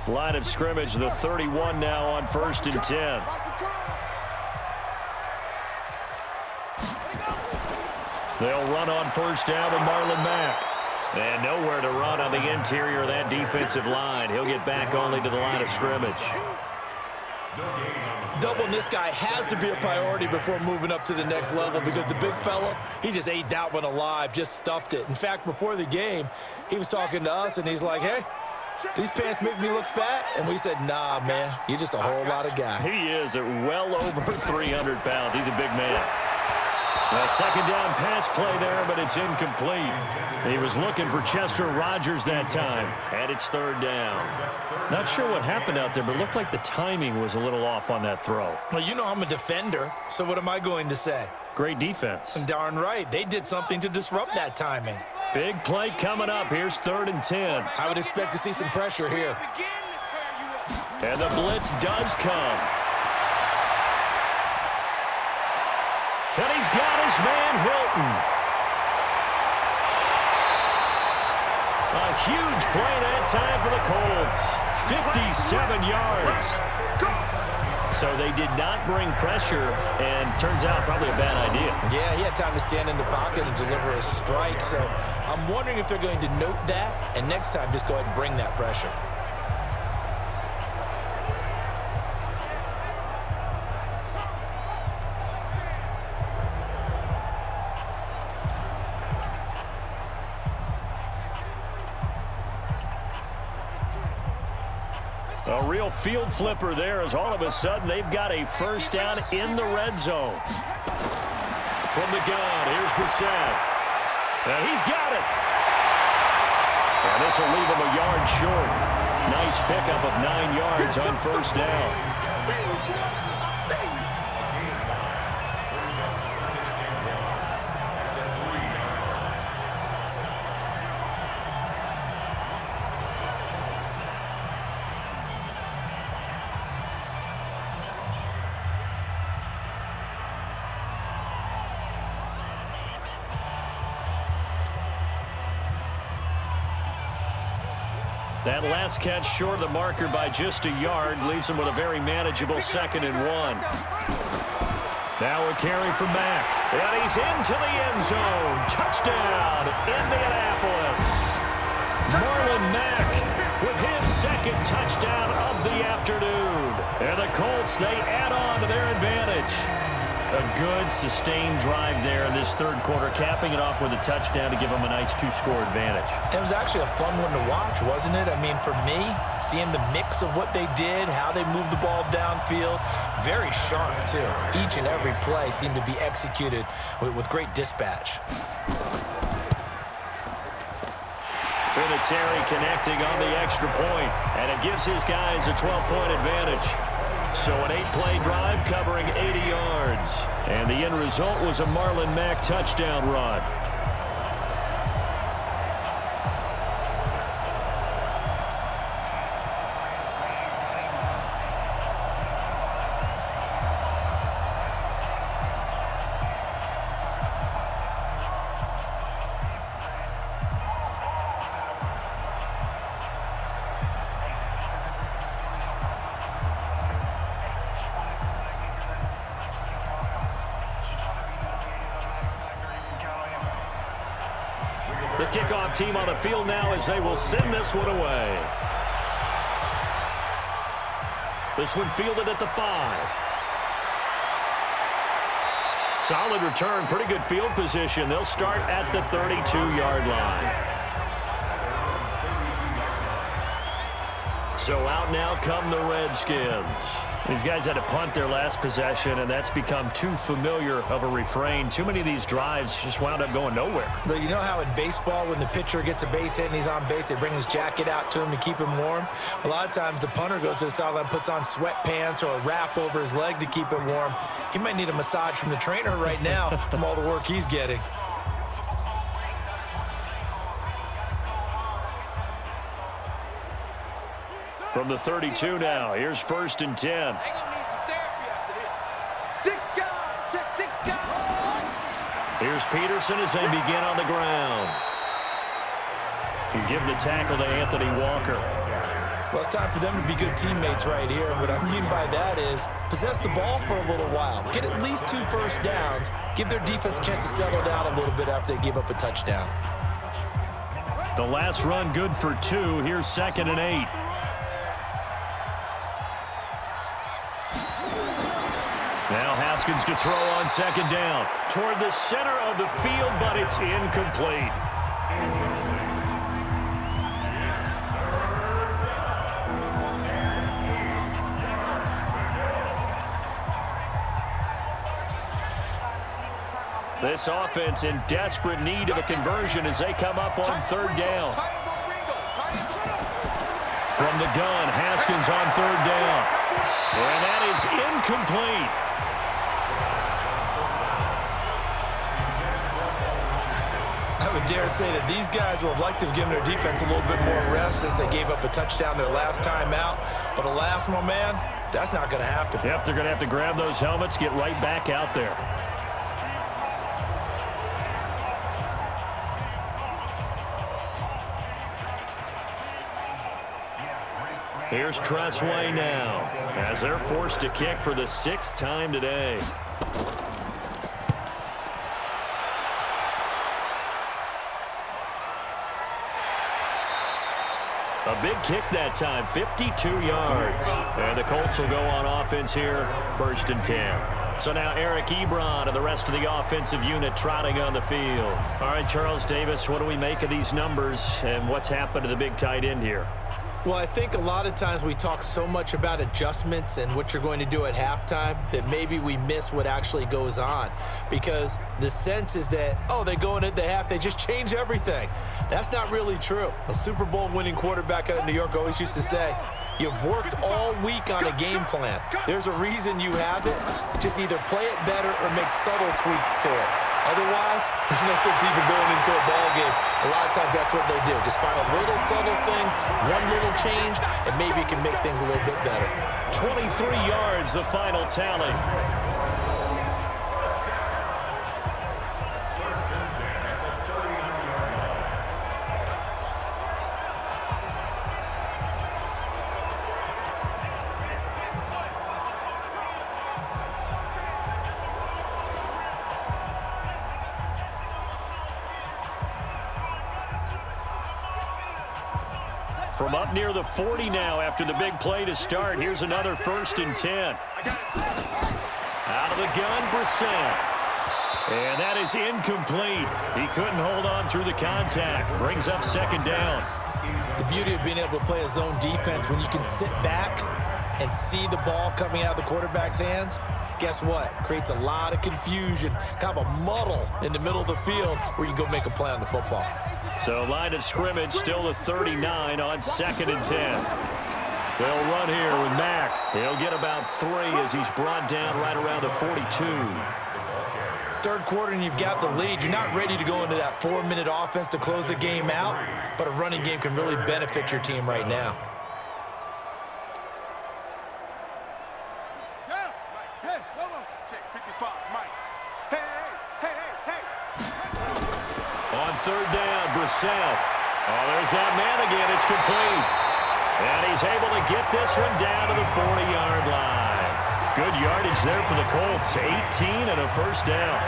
Line of scrimmage, the 31 now on 1st and 10. They'll run on 1st down with Marlon Mack. And nowhere to run on the interior of that defensive line. He'll get back only to the line of scrimmage. Doubling this guy has to be a priority before moving up to the next level because the big fella, he just ate that one alive, just stuffed it. In fact, before the game, he was talking to us, and he's like, hey, these pants make me look fat? And we said, nah, man, you're just a whole lot of guy. He is at well over 300 pounds. He's a big man. A 2nd down pass play there, but it's incomplete. He was looking for Chester Rogers that time, and it's 3rd down. Not sure what happened out there, but it looked like the timing was a little off on that throw. Well, you know I'm a defender, so what am I going to say? Great defense. Darn right. They did something to disrupt that timing. Big play coming up. Here's 3rd and 10. I would expect to see some pressure here. And the blitz does come. And he's got his man Hilton. A huge play that time for the Colts. 57 yards. So they did not bring pressure, and turns out probably a bad idea. Yeah, he had time to stand in the pocket and deliver a strike. So I'm wondering if they're going to note that, and next time just go ahead and bring that pressure. A real field flipper there as all of a sudden they've got a first down in the red zone. From the gun, here's Brissett. And he's got it. And this will leave him a yard short. Nice pickup of 9 yards on 1st down. That last catch short of the marker by just a yard leaves him with a very manageable 2nd and 1. Now a carry from Mack. And he's into the end zone. Touchdown, Indianapolis. Marlon Mack with his 2nd touchdown of the afternoon. And the Colts, they add on to their advantage. A good, sustained drive there in this third quarter, capping it off with a touchdown to give them a nice 2-score advantage. It was actually a fun one to watch, wasn't it? I mean, for me, seeing the mix of what they did, how they moved the ball downfield, very sharp, too. Each and every play seemed to be executed with great dispatch. Terry connecting on the extra point, and it gives his guys a 12-point advantage. So an 8-play drive covering 80 yards. And the end result was a Marlon Mack touchdown run. The kickoff team on the field now as they will send this one away. This one fielded at the 5. Solid return, pretty good field position. They'll start at the 32-yard line. So out now come the Redskins. These guys had to punt their last possession, and that's become too familiar of a refrain. Too many of these drives just wound up going nowhere. But you know how in baseball, when the pitcher gets a base hit and he's on base, they bring his jacket out to him to keep him warm? A lot of times the punter goes to the sideline, puts on sweatpants or a wrap over his leg to keep it warm. He might need a massage from the trainer right now from all the work he's getting. From the 32 now, here's 1st and 10. Here's Peterson as they begin on the ground. And give the tackle to Anthony Walker. Well, it's time for them to be good teammates right here. What I mean by that is possess the ball for a little while. Get at least 2 first downs. Give their defense a chance to settle down a little bit after they give up a touchdown. The last run good for 2. Here's 2nd and 8. Now Haskins to throw on 2nd down. Toward the center of the field, but it's incomplete. This offense in desperate need of a conversion as they come up on 3rd down. From the gun, Haskins on 3rd down. And that is incomplete. I would dare say that these guys would have liked to have given their defense a little bit more rest since they gave up a touchdown their last time out. But alas, my man, that's not going to happen. Yep, they're going to have to grab those helmets, get right back out there. Here's Tressway now as they're forced to kick for the 6th time today. A big kick that time, 52 yards. And the Colts will go on offense here, 1st and 10. So now Eric Ebron and the rest of the offensive unit trotting on the field. All right, Charles Davis, what do we make of these numbers and what's happened to the big tight end here? Well, I think a lot of times we talk so much about adjustments and what you're going to do at halftime that maybe we miss what actually goes on, because the sense is that, oh, they go in at the half, they just change everything. That's not really true. A Super Bowl winning quarterback out of New York always used to say, you've worked all week on a game plan. There's a reason you have it. Just either play it better or make subtle tweaks to it. Otherwise, there's no sense even going into a ball game. A lot of times that's what they do. Just find a little subtle thing, one little change, and maybe it can make things a little bit better. 23 yards, the final tally. From up near the 40 now after the big play to start. Here's another 1st and 10. Out of the gun, Brissett. And that is incomplete. He couldn't hold on through the contact. Brings up second down. The beauty of being able to play a zone defense, when you can sit back and see the ball coming out of the quarterback's hands, guess what? Creates a lot of confusion, kind of a muddle in the middle of the field where you can go make a play on the football. So line of scrimmage still the 39 on 2nd and 10. They'll run here with Mack. He'll get about 3 as he's brought down right around the 42. Third quarter and you've got the lead. You're not ready to go into that 4-minute offense to close the game out, but a running game can really benefit your team right now. Yeah. Hey, Lobo. Check 55, Mike. Hey. On third down, Brissett. Oh, there's that man again. It's complete. And he's able to get this one down to the 40-yard line. Good yardage there for the Colts. 18 and a first down.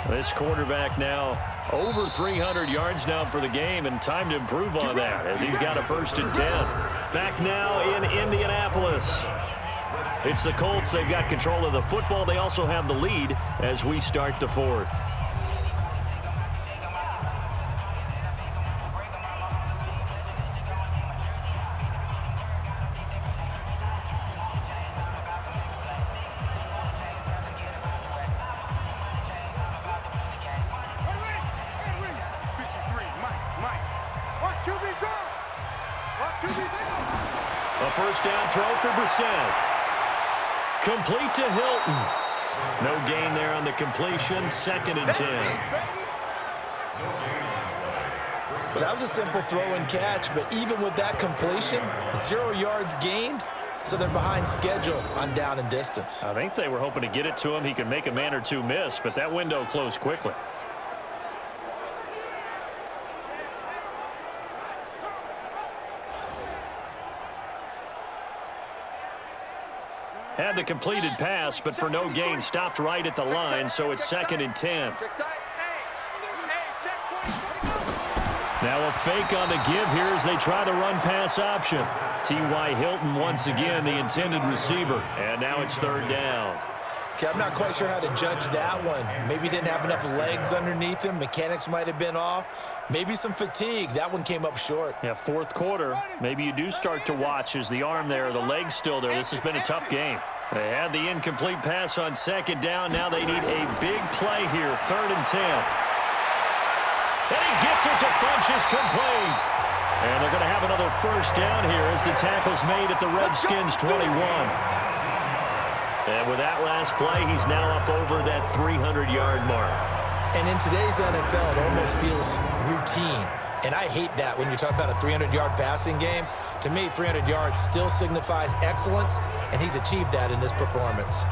This quarterback now over 300 yards now for the game, and time to improve on that as he's got a 1st and 10. Back now in Indianapolis. It's the Colts. They've got control of the football. They also have the lead as we start the 4th. A first down throw for Brissett. Complete to Hilton. No gain there on the completion. 2nd and 10. Well, that was a simple throw and catch, but even with that completion, 0 yards gained, so they're behind schedule on down and distance. I think they were hoping to get it to him. He could make a man or two miss, but that window closed quickly. Had the completed pass, but for no gain, stopped right at the line, so it's 2nd and 10. Now a fake on the give here as they try the run-pass option. T.Y. Hilton once again, the intended receiver, and now it's 3rd down. Okay, I'm not quite sure how to judge that one. Maybe didn't have enough legs underneath him. Mechanics might have been off. Maybe some fatigue. That one came up short. Yeah, 4th quarter. Maybe you do start to watch as the arm there, the leg's still there. This has been a tough game. They had the incomplete pass on 2nd down. Now they need a big play here. 3rd and 10. And he gets it to Funchess complete. And they're going to have another first down here as the tackle's made at the Redskins' 21. And with that last play, he's now up over that 300-yard mark. And in today's NFL, it almost feels routine. And I hate that when you talk about a 300-yard passing game. To me, 300 yards still signifies excellence, and he's achieved that in this performance.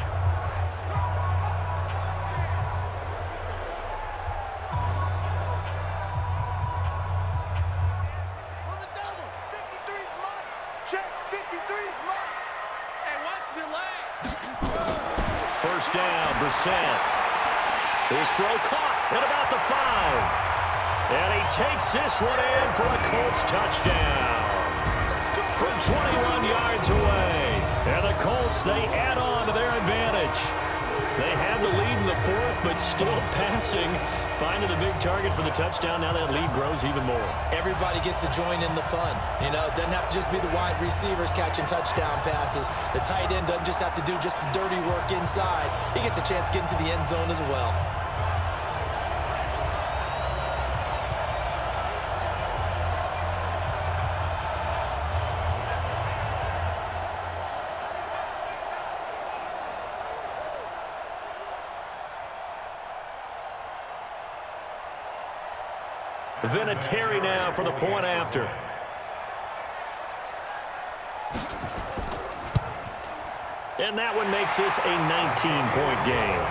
First down, Brissett. His throw caught at about the 5. And he takes this one in for a Colts touchdown. From 21 yards away. And the Colts, they add on to their advantage. They had the lead in the 4th, but still passing. Finding the big target for the touchdown. Now that lead grows even more. Everybody gets to join in the fun. You know, it doesn't have to just be the wide receivers catching touchdown passes. The tight end doesn't just have to do just the dirty work inside. He gets a chance to get into the end zone as well. Vinatieri now for the point after. And that one makes this a 19-point game.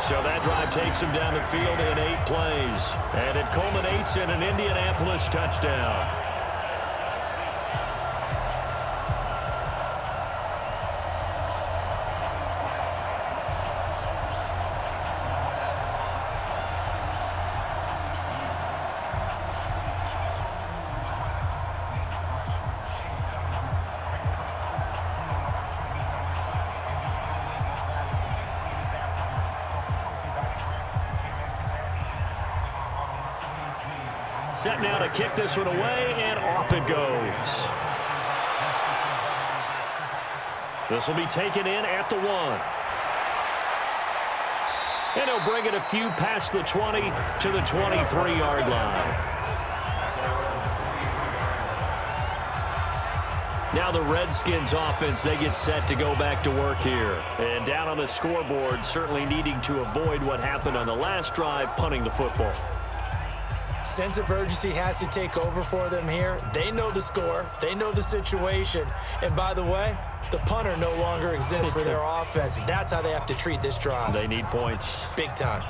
So that drive takes him down the field in 8 plays. And it culminates in an Indianapolis touchdown. Set now to kick this one away, and off it goes. This will be taken in at the 1. And he'll bring it a few past the 20 to the 23-yard line. Now the Redskins offense, they get set to go back to work here. And down on the scoreboard, certainly needing to avoid what happened on the last drive, punting the football. Sense of urgency has to take over for them here. They know the score. They know the situation. And by the way, the punter no longer exists for their offense. That's how they have to treat this drive. They need points. Big time.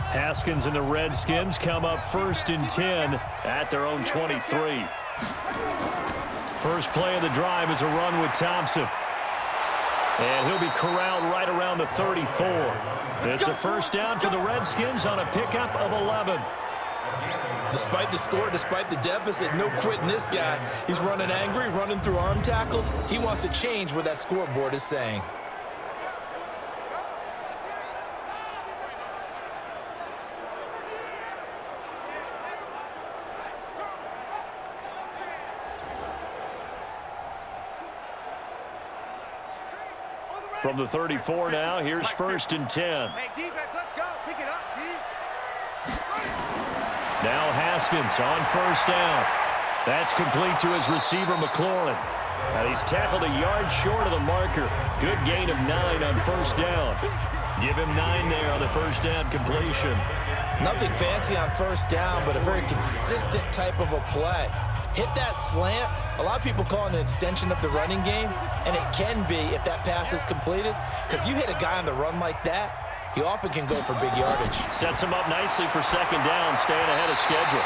Haskins and the Redskins come up 1st and 10 at their own 23. First play of the drive is a run with Thompson. And he'll be corralled right around the 34. It's a first down for the Redskins on a pickup of 11. Despite the score, despite the deficit, no quitting this guy. He's running angry, running through arm tackles. He wants to change what that scoreboard is saying. From the 34 now, here's 1st and 10. Hey, defense, let's go. Pick it up, D. Now Haskins on 1st down. That's complete to his receiver, McLaurin. And he's tackled a yard short of the marker. Good gain of 9 on 1st down. Give him 9 there on the 1st down completion. Nothing fancy on 1st down, but a very consistent type of a play. Hit that slant. A lot of people call it an extension of the running game, and it can be if that pass is completed, because you hit a guy on the run like that, he often can go for big yardage. Sets him up nicely for 2nd down, staying ahead of schedule.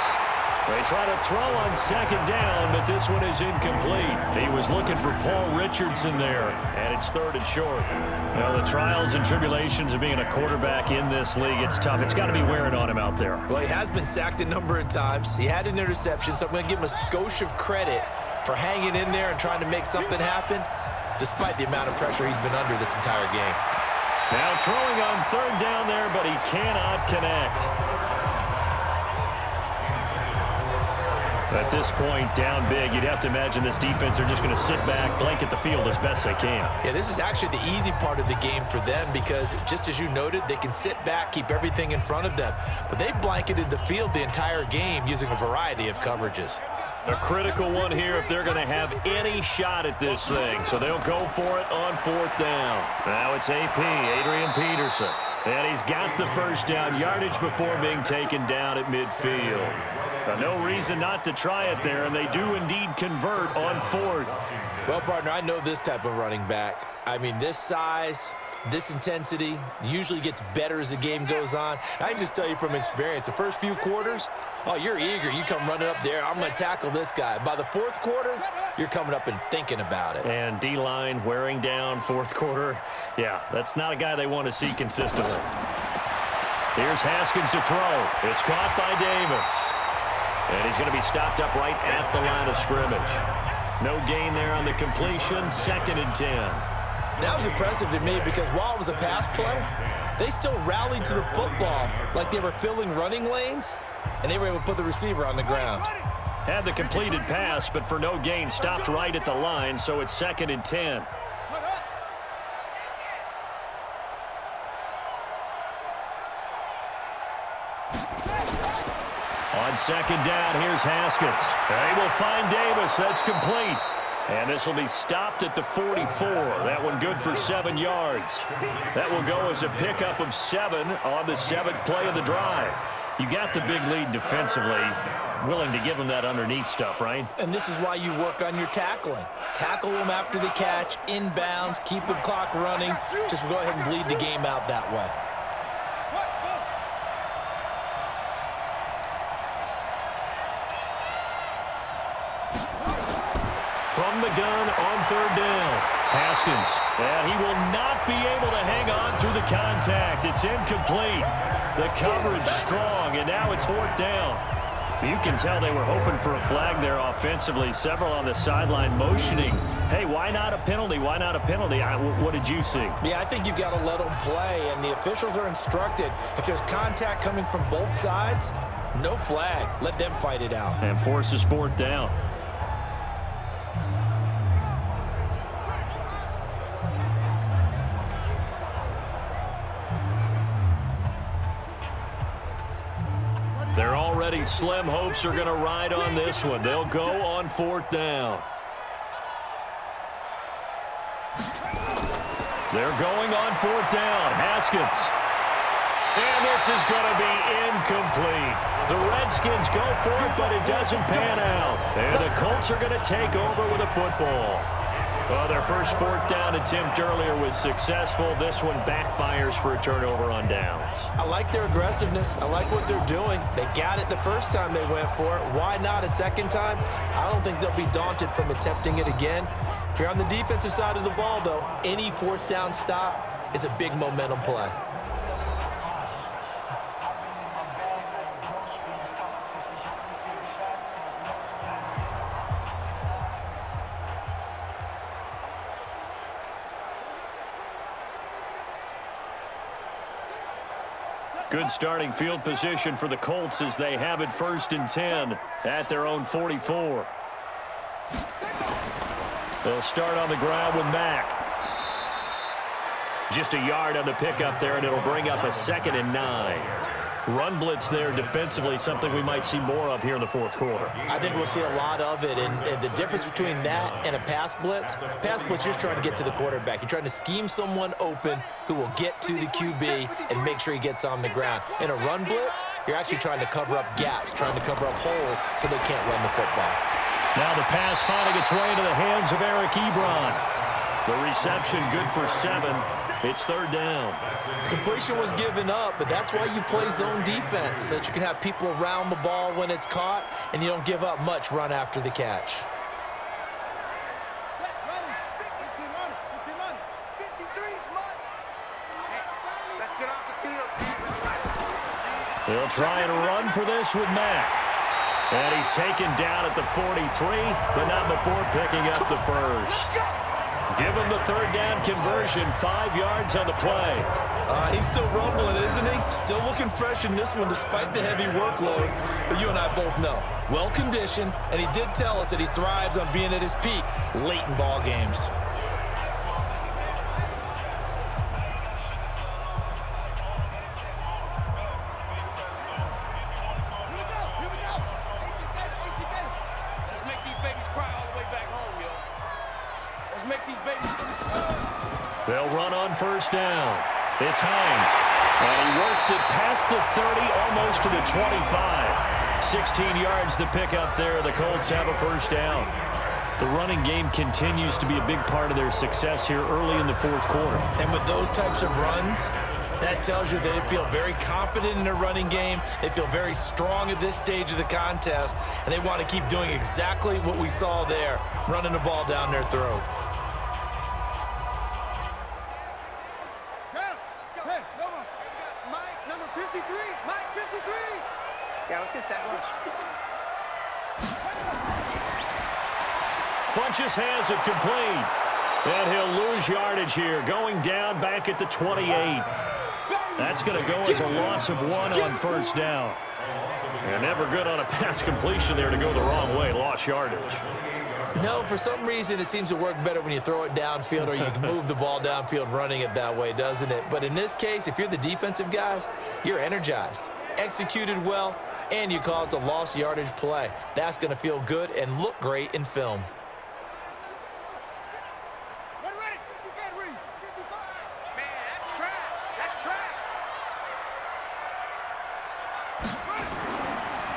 They try to throw on 2nd down, but this one is incomplete. He was looking for Paul Richardson there, and it's 3rd and short. Well, the trials and tribulations of being a quarterback in this league, it's tough. It's got to be wearing on him out there. Well, he has been sacked a number of times. He had an interception, so I'm going to give him a skosh of credit for hanging in there and trying to make something happen, despite the amount of pressure he's been under this entire game. Now throwing on 3rd down there, but he cannot connect. At this point, down big, you'd have to imagine this defense are just going to sit back, blanket the field as best they can. Yeah, this is actually the easy part of the game for them because, just as you noted, they can sit back, keep everything in front of them. But they've blanketed the field the entire game using a variety of coverages. A critical one here if they're going to have any shot at this thing. So they'll go for it on 4th down. Now it's AP, Adrian Peterson. And he's got the 1st down yardage before being taken down at midfield. No reason not to try it there, and they do indeed convert on 4th. Well, partner, I know this type of running back. I mean, this size, this intensity usually gets better as the game goes on. I can just tell you from experience, the first few quarters, oh, you're eager. You come running up there, I'm going to tackle this guy. By the 4th quarter, you're coming up and thinking about it. And D-line wearing down 4th quarter. Yeah, that's not a guy they want to see consistently. Here's Haskins to throw. It's caught by Davis. And he's going to be stopped up right at the line of scrimmage. No gain there on the completion, 2nd and 10. That was impressive to me because while it was a pass play, they still rallied to the football like they were filling running lanes, and they were able to put the receiver on the ground. Had the completed pass, but for no gain, stopped right at the line, so it's 2nd and 10. On 2nd down, here's Haskins. They will find Davis. That's complete. And this will be stopped at the 44. That one good for 7 yards. That will go as a pickup of 7 on the 7th play of the drive. You got the big lead defensively. willing to give them that underneath stuff, right? And this is why you work on your tackling. Tackle them after the catch, inbounds, keep the clock running. Just go ahead and bleed the game out that way. From the gun on third down, Haskins. And he will not be able to hang on through the contact. It's incomplete. The coverage strong, and now it's fourth down. You can tell they were hoping for a flag there offensively. Several on the sideline motioning. Hey, why not a penalty? Why not a penalty? What did you see? Yeah, I think you've got to let them play, and the officials are instructed. If there's contact coming from both sides, no flag. Let them fight it out. And forces fourth down. Their already slim hopes are going to ride on this one. They'll go on fourth down. They're going on fourth down. Haskins. And this is going to be incomplete. The Redskins go for it, but it doesn't pan out. And the Colts are going to take over with a football. Well, their first fourth down attempt earlier was successful. This one backfires for a turnover on downs. I like their aggressiveness. I like what they're doing. They got it the first time they went for it. Why not a second time? I don't think they'll be daunted from attempting it again. If you're on the defensive side of the ball, though, any fourth down stop is a big momentum play. Good starting field position for the Colts as they have it first and 10 at their own 44. They'll start on the ground with Mack. Just a yard on the pickup there, and it'll bring up a 2nd and 9. Run blitz there defensively, something we might see more of here in the fourth quarter. I think we'll see a lot of it, and the difference between that and a pass blitz, you're trying to get to the quarterback. You're trying to scheme someone open who will get to the QB and make sure he gets on the ground. In a run blitz, you're actually trying to cover up gaps, trying to cover up holes so they can't run the football. Now the pass finding its way into the hands of Eric Ebron. The reception good for 7. It's third down. Completion was given up, but that's why you play zone defense, so that you can have people around the ball when it's caught, and you don't give up much run after the catch. They'll try and run for this with Mack. And he's taken down at the 43, but not before picking up the first. Give him the third down conversion, 5 yards on the play. He's still rumbling, isn't he? Still looking fresh in this one despite the heavy workload. But you and I both know, well-conditioned, and he did tell us that he thrives on being at his peak late in ball games. They'll run on first down. It's Hines. And he works it past the 30, almost to the 25. 16 yards to pick up there. The Colts have a first down. The running game continues to be a big part of their success here early in the fourth quarter. And with those types of runs, that tells you they feel very confident in their running game. They feel very strong at this stage of the contest, and they want to keep doing exactly what we saw there, running the ball down their throat. Funches has it complete. And he'll lose yardage here, going down back at the 28. That's going to go as a loss of 1 on first down. And never good on a pass completion there to go the wrong way. Lost yardage. No, for some reason it seems to work better when you throw it downfield or you can move the ball downfield running it that way, doesn't it? But in this case, if you're the defensive guys, you're energized, executed well, and you caused a lost yardage play. That's going to feel good and look great in film.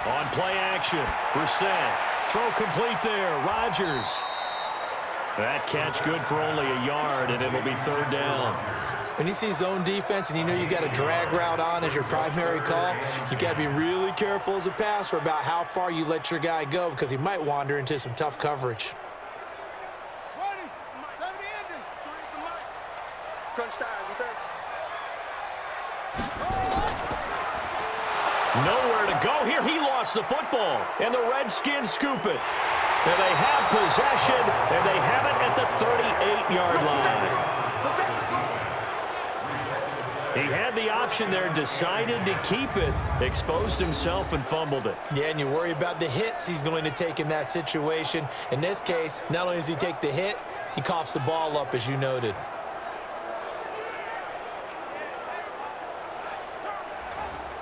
On play action, Brissett. Throw complete there, Rodgers. That catch good for only a yard, and it'll be third down. When you see zone defense and you know you got a drag route on as your primary call, you got to be really careful as a passer about how far you let your guy go because he might wander into some tough coverage. Crunch time, defense. Nowhere to go here. He lost the football, and the Redskins scoop it. And they have possession, and they have it at the 38-yard line. He had the option there, decided to keep it, exposed himself and fumbled it. Yeah, and you worry about the hits he's going to take in that situation. In this case, not only does he take the hit, he coughs the ball up, as you noted.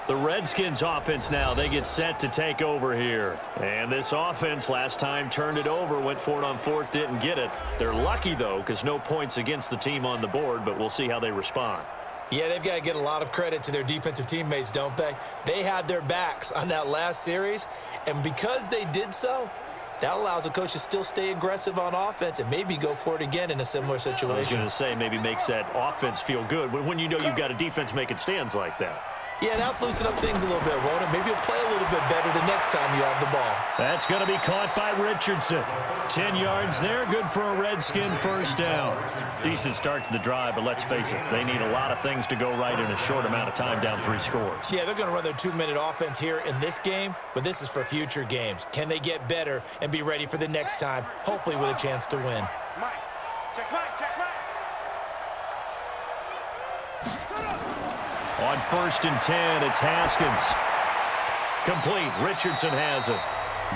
The Redskins offense now, they get set to take over here. And this offense last time turned it over, went for it on fourth, didn't get it. They're lucky, though, because no points against the team on the board, but we'll see how they respond. Yeah, they've got to get a lot of credit to their defensive teammates, don't they? They had their backs on that last series, and because they did so, that allows the coach to still stay aggressive on offense and maybe go for it again in a similar situation. I was going to say maybe makes that offense feel good when you know you've got a defense making stands like that. Yeah, that'll loosen up things a little bit, won't it? Maybe you'll play a little bit better the next time you have the ball. That's going to be caught by Richardson. 10 yards there, good for a Redskin first down. Decent start to the drive, but let's face it, they need a lot of things to go right in a short amount of time down 3 scores. Yeah, they're going to run their 2-minute offense here in this game, but this is for future games. Can they get better and be ready for the next time, hopefully with a chance to win? Mike, check Mike, check Mike. On 1st and 10, it's Haskins. Complete. Richardson has it.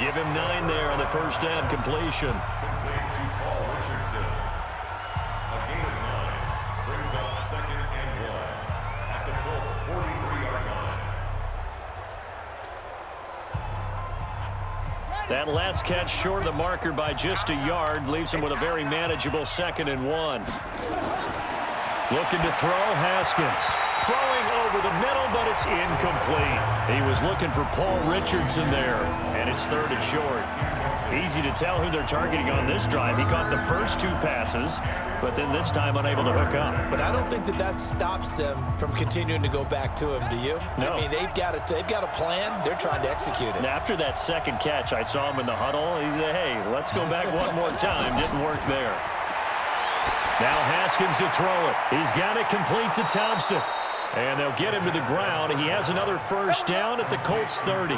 Give him 9 there on the first down completion. Complete to Paul Richardson. A gain of 9 brings up 2nd and 1 at the Colts 43-yard line. That last catch short of the marker by just a yard leaves him with a very manageable 2nd and 1. Looking to throw, Haskins. Throwing over the middle, but it's incomplete. He was looking for Paul Richardson there, and it's 3rd and short. Easy to tell who they're targeting on this drive. He caught the first 2 passes, but then this time unable to hook up. But I don't think that stops them from continuing to go back to him, do you? No. I mean, they've got a plan. They're trying to execute it. And after that second catch, I saw him in the huddle. He said, hey, let's go back one more time. Didn't work there. Now Haskins to throw it. He's got it complete to Thompson. And they'll get him to the ground. He has another first down at the Colts 30.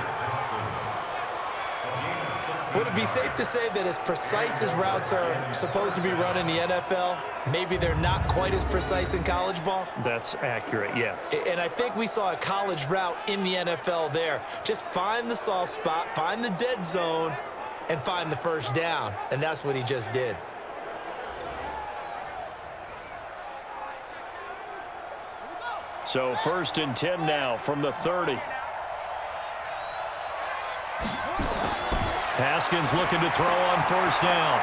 Would it be safe to say that as precise as routes are supposed to be run in the NFL, maybe they're not quite as precise in college ball? That's accurate, yeah. And I think we saw a college route in the NFL there. Just find the soft spot, find the dead zone, and find the first down. And that's what he just did. So 1st and 10 now from the 30. Haskins looking to throw on 1st down.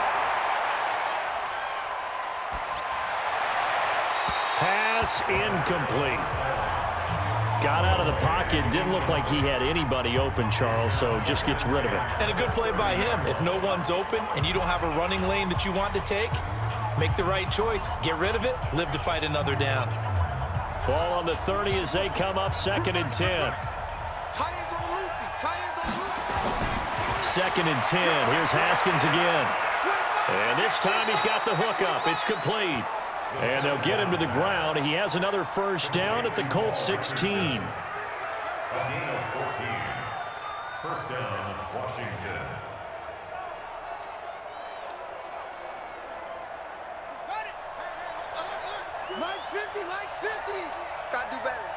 Pass incomplete. Got out of the pocket. Didn't look like he had anybody open, Charles, so just gets rid of it. And a good play by him. If no one's open and you don't have a running lane that you want to take, make the right choice. Get rid of it. Live to fight another down. Ball on the 30 as they come up 2nd and 10. Tight ends on Lucy. Tight ends on Lucy. 2nd and 10. Here's Haskins again. And this time he's got the hook up. It's complete. And they'll get him to the ground. He has another first down at the Colts 16. A gain of 14. First down, Washington. Got it. Hey, Mike's 50. Mike's 50. Got to do better.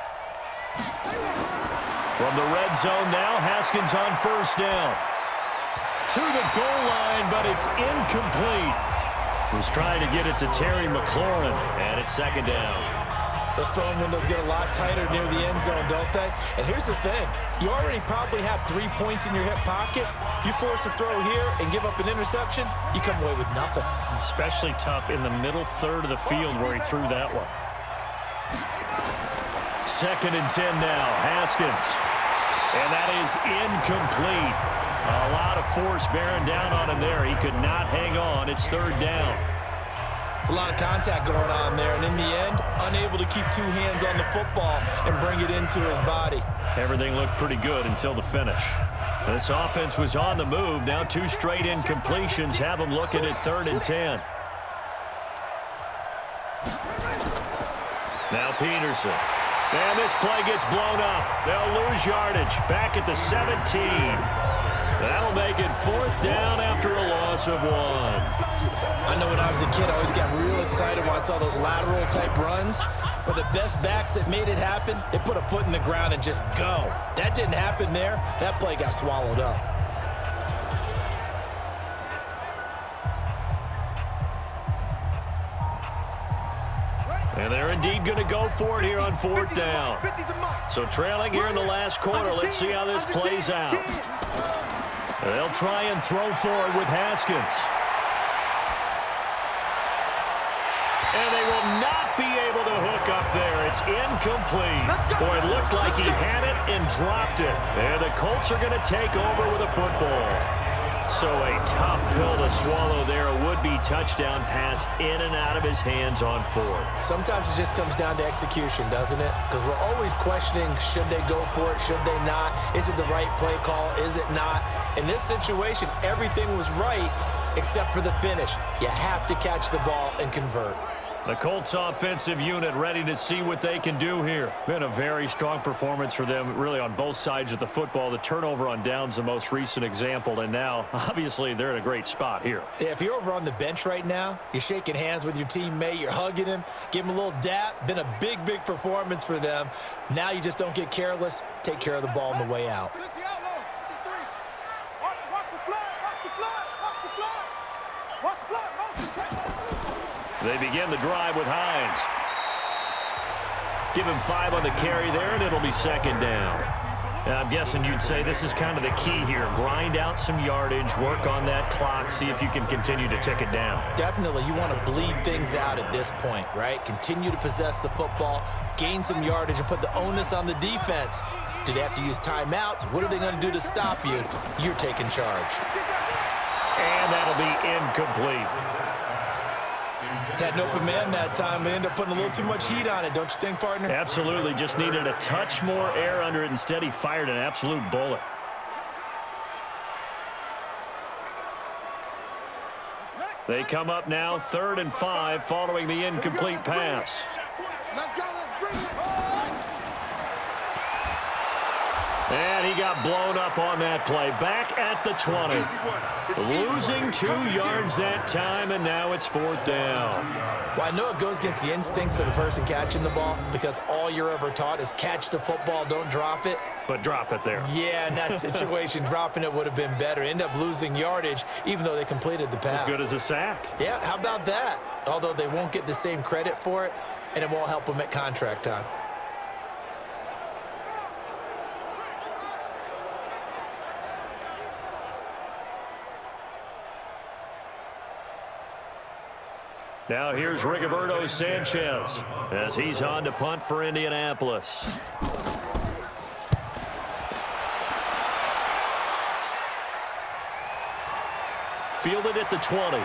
From the red zone now, Haskins on first down. To the goal line, but it's incomplete. Was trying to get it to Terry McLaurin, and it's 2nd down. Those throwing windows get a lot tighter near the end zone, don't they? And here's the thing. You already probably have 3 points in your hip pocket. You force a throw here and give up an interception, you come away with nothing. Especially tough in the middle third of the field where he threw that one. 2nd and 10 now. Haskins. And that is incomplete. A lot of force bearing down on him there. He could not hang on. It's third down. It's a lot of contact going on there, and in the end, unable to keep two hands on the football and bring it into his body. Everything looked pretty good until the finish. This offense was on the move. Now 2 straight incompletions have them looking at 3rd and 10. Now Peterson. And this play gets blown up. They'll lose yardage. Back at the 17. That'll make it 4th down after a loss of 1. I know when I was a kid, I always got real excited when I saw those lateral-type runs. But the best backs that made it happen, they put a foot in the ground and just go. That didn't happen there. That play got swallowed up. And they're indeed going to go for it here on 4th down. So trailing here in the last quarter. Let's see how this plays out. They'll try and throw forward with Haskins. And they will not be able to hook up there. It's incomplete. Boy, it looked like he had it and dropped it. And the Colts are going to take over with a football. So a tough pill to swallow there. A would-be touchdown pass in and out of his hands on 4th. Sometimes it just comes down to execution, doesn't it? Because we're always questioning, should they go for it, should they not? Is it the right play call, is it not? In this situation, everything was right except for the finish. You have to catch the ball and convert. The Colts offensive unit ready to see what they can do here. Been a very strong performance for them, really on both sides of the football. The turnover on downs the most recent example, and now, obviously, they're in a great spot here. Yeah, if you're over on the bench right now, you're shaking hands with your teammate, you're hugging him, give him a little dap. Been a big, big performance for them. Now you just don't get careless. Take care of the ball on the way out. They begin the drive with Hines. Give him 5 on the carry there, and it'll be 2nd down. And I'm guessing you'd say this is kind of the key here. Grind out some yardage, work on that clock, see if you can continue to tick it down. Definitely, you want to bleed things out at this point, right? Continue to possess the football, gain some yardage, and put the onus on the defense. Do they have to use timeouts? What are they going to do to stop you? You're taking charge. And that'll be incomplete. Had an open man that time, but ended up putting a little too much heat on it, don't you think, partner? Absolutely. Just needed a touch more air under it. Instead, he fired an absolute bullet. They come up now 3rd and 5 following the incomplete pass. Let's go, let's bring it. And he got blown up on that play. Back at the 20. Losing 2 yards that time, and now it's 4th down. Well, I know it goes against the instincts of the person catching the ball because all you're ever taught is catch the football, don't drop it. But drop it there. Yeah, in that situation, dropping it would have been better. End up losing yardage, even though they completed the pass. As good as a sack. Yeah, how about that? Although they won't get the same credit for it, and it won't help them at contract time. Now here's Rigoberto Sanchez as he's on to punt for Indianapolis. Fielded at the 20.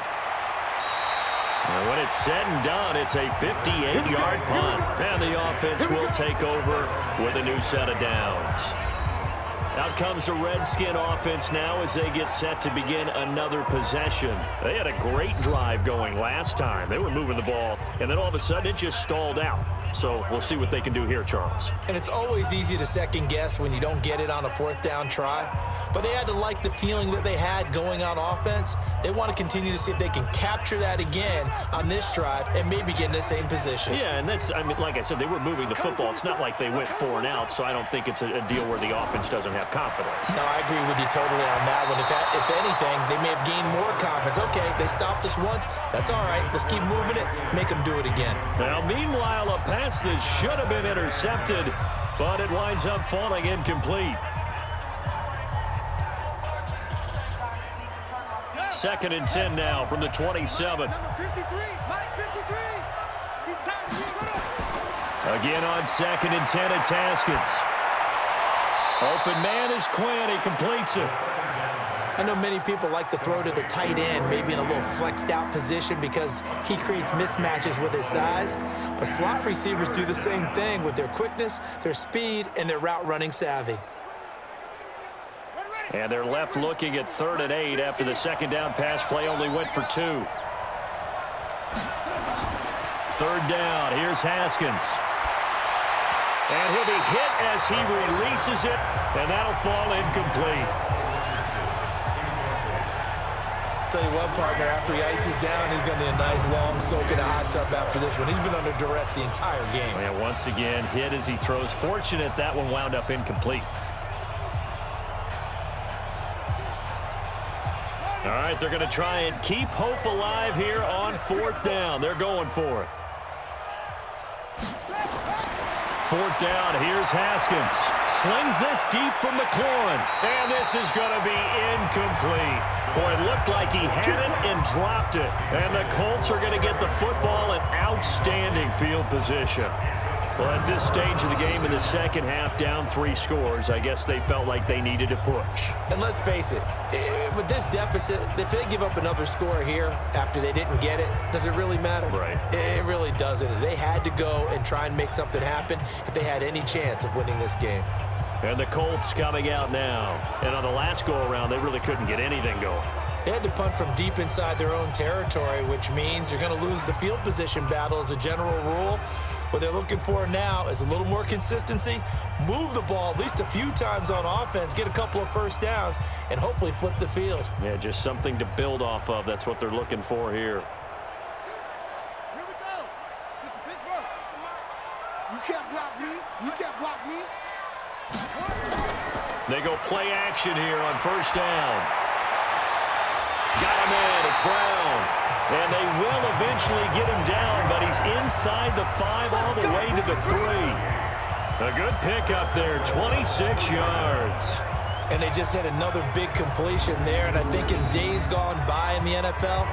And when it's said and done, it's a 58-yard punt. And the offense will take over with a new set of downs. Out comes the Redskin offense now as they get set to begin another possession. They had a great drive going last time. They were moving the ball, and then all of a sudden it just stalled out. So we'll see what they can do here, Charles. And it's always easy to second guess when you don't get it on a 4th down try. But they had to like the feeling that they had going on offense. They want to continue to see if they can capture that again on this drive and maybe get in the same position. Yeah, and that's, I mean, like I said, they were moving the football. It's not like they went 4 and out, so I don't think it's a deal where the offense doesn't have confidence. No, I agree with you totally on that one. If anything, they may have gained more confidence. Okay, they stopped us once. That's all right. Let's keep moving it. Make them do it again. Now, meanwhile, a pass that should have been intercepted, but it winds up falling incomplete. 2nd and 10 now from the 27. Number 53, Mike 53. He's tired. Again on 2nd and 10, it's Haskins. Open man is Quinn. He completes it. I know many people like to throw to the tight end, maybe in a little flexed out position because he creates mismatches with his size. But slot receivers do the same thing with their quickness, their speed, and their route running savvy. And they're left looking at 3rd and 8 after the second down pass play only went for 2. 3rd down. Here's Haskins. And he'll be hit as he releases it, and that'll fall incomplete. Tell you what, partner, after he ices down, he's going to need a nice long soak in a hot tub after this one. He's been under duress the entire game. And once again, hit as he throws. Fortunate that one wound up incomplete. All right, they're going to try and keep hope alive here on 4th down. They're going for it. 4th down, here's Haskins. Slings this deep from McLaurin. And this is going to be incomplete. Boy, it looked like he had it and dropped it. And the Colts are going to get the football in outstanding field position. Well, at this stage of the game in the second half, down 3 scores, I guess they felt like they needed to push. And let's face it, with this deficit, if they give up another score here after they didn't get it, does it really matter? Right. It really doesn't. They had to go and try and make something happen if they had any chance of winning this game. And the Colts coming out now. And on the last go-around, they really couldn't get anything going. They had to punt from deep inside their own territory, which means you're going to lose the field position battle as a general rule. What they're looking for now is a little more consistency, move the ball at least a few times on offense, get a couple of first downs, and hopefully flip the field. Yeah, just something to build off of. That's what they're looking for here. Here we go. This is Pittsburgh. You can't block me. You can't block me. They go play action here on 1st down. Got him in. It's Brown. And they will eventually get him down, but he's inside the 5 all the way to the 3. A good pickup there, 26 yards. And they just had another big completion there, and I think in days gone by in the NFL,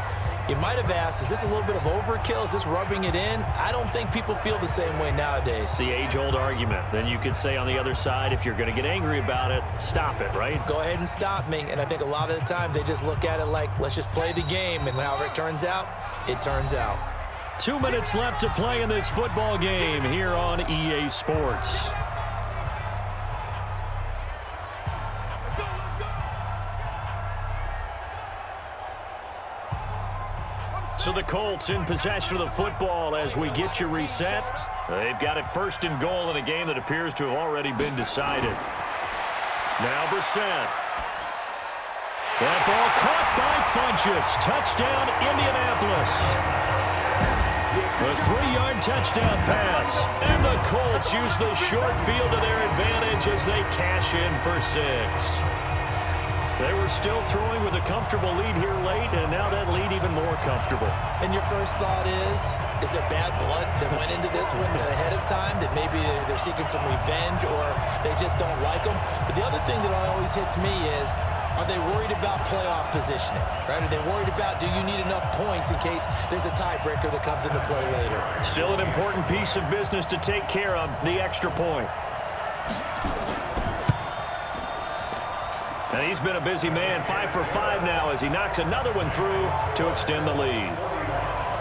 you might have asked, is this a little bit of overkill? Is this rubbing it in? I don't think people feel the same way nowadays. It's the age-old argument. Then you could say on the other side, if you're going to get angry about it, stop it, right? Go ahead and stop me. And I think a lot of the times they just look at it like, let's just play the game. And however it turns out, it turns out. 2 minutes left to play in this football game here on EA Sports. So the Colts in possession of the football as we get you reset. They've got it 1st and goal in a game that appears to have already been decided. Now Brissett. That ball caught by Funchess. Touchdown, Indianapolis. A 3-yard touchdown pass. And the Colts use the short field to their advantage as they cash in for 6. They were still throwing with a comfortable lead here late, and now that lead even more comfortable. And your first thought is there bad blood that went into this one ahead of time, that maybe they're seeking some revenge or they just don't like them? But the other thing that always hits me is, are they worried about playoff positioning? Right? Are they worried about, do you need enough points in case there's a tiebreaker that comes into play later? Still an important piece of business to take care of, the extra point. And he's been a busy man, 5 for 5 now as he knocks another one through to extend the lead.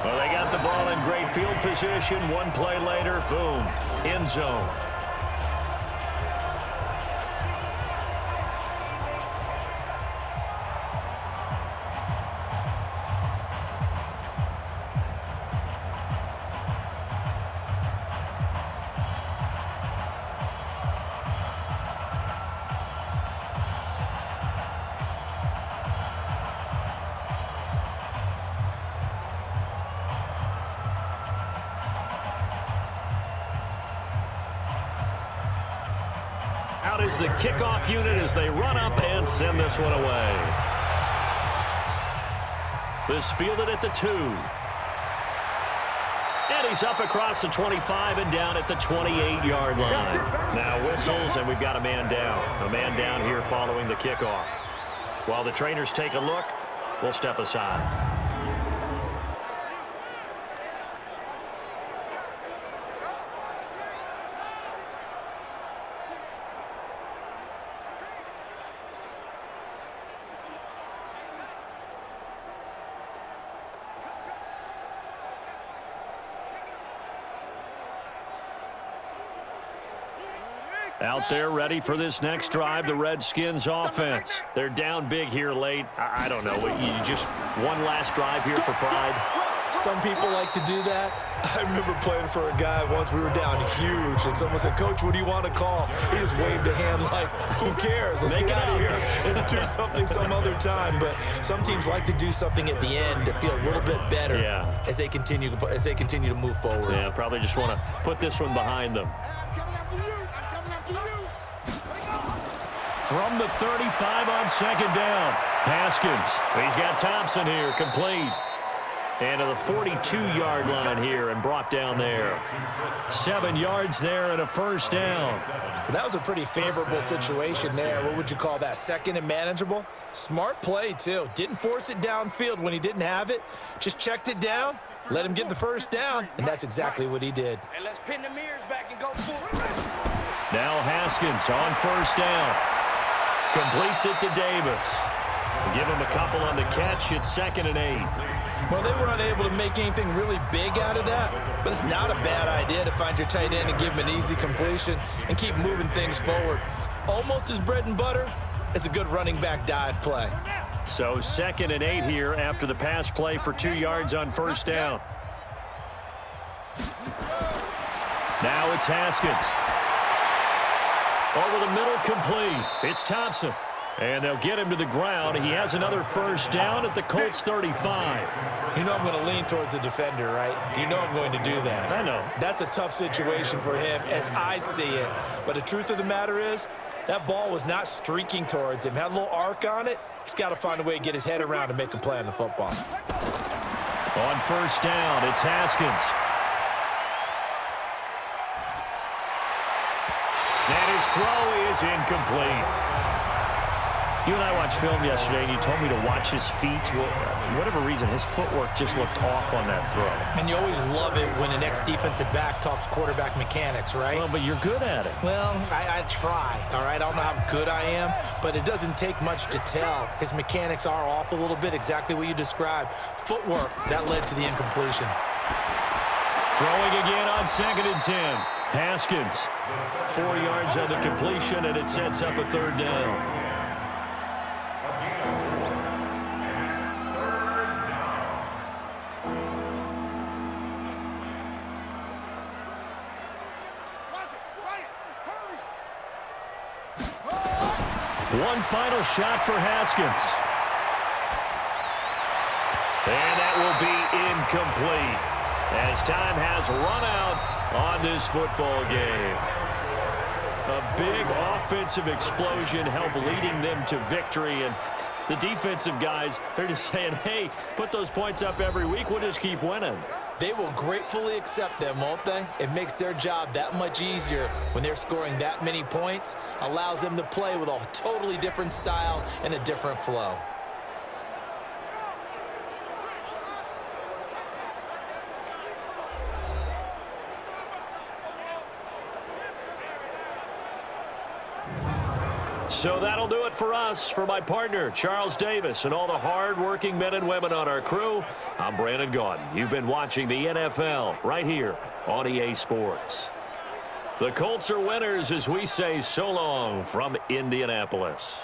Well, they got the ball in great field position. One play later, boom, end zone. Out is the kickoff unit as they run up and send this one away. This fielded at the 2. And he's up across the 25 and down at the 28-yard line. Now whistles, and we've got a man down. A man down here following the kickoff. While the trainers take a look, we'll step aside. Out there ready for this next drive, the Redskins offense. They're down big here late. I don't know. You just one last drive here for pride? Some people like to do that. I remember playing for a guy once. We were down huge, and someone said, "Coach, what do you want to call?" He just waved a hand like, "Who cares? Let's get out of here and do something some other time." But some teams like to do something at the end to feel a little bit better as they continue to move forward. Yeah, probably just want to put this one behind them. I'm coming after you. I'm coming after you. From the 35 on second down, Haskins. He's got Thompson here, complete. And to the 42-yard line here and brought down there. 7 yards there and a first down. That was a pretty favorable situation there. What would you call that? Second and manageable? Smart play, too. Didn't force it downfield when he didn't have it. Just checked it down, let him get the first down, and that's exactly what he did. And let's pin the mirrors back and go forward. Now Haskins on first down. Completes it to Davis. Give him a couple on the catch. It's 2nd and 8. Well, they were unable to make anything really big out of that, but it's not a bad idea to find your tight end and give him an easy completion and keep moving things forward. Almost as bread and butter as a good running back dive play. So 2nd and 8 here after the pass play for 2 yards on first down. Now it's Haskins. Over the middle, complete. It's Thompson. And they'll get him to the ground. He has another first down at the Colts 35. You know I'm going to lean towards the defender, right? You know I'm going to do that. I know. That's a tough situation for him as I see it. But the truth of the matter is, that ball was not streaking towards him. Had a little arc on it. He's got to find a way to get his head around and make a play on the football. On first down, it's Haskins. And his throw is incomplete. You and I watched film yesterday, and you told me to watch his feet. Well, for whatever reason, his footwork just looked off on that throw. And you always love it when an ex-defensive back talks quarterback mechanics, right? Well, but you're good at it. Well, I try, all right? I don't know how good I am, but it doesn't take much to tell. His mechanics are off a little bit, exactly what you described. Footwork, that led to the incompletion. Throwing again on 2nd and 10. Haskins, 4 yards on the completion, and it sets up a 3rd down. One final shot for Haskins. And that will be incomplete as time has run out on this football game. A big offensive explosion helped leading them to victory, and the defensive guys, they're just saying, hey, put those points up every week, we'll just keep winning. They will gratefully accept them, won't they? It makes their job that much easier when they're scoring that many points, allows them to play with a totally different style and a different flow. So that'll do it for us. For my partner, Charles Davis, and all the hard-working men and women on our crew, I'm Brandon Gaudin. You've been watching the NFL right here on EA Sports. The Colts are winners as we say so long from Indianapolis.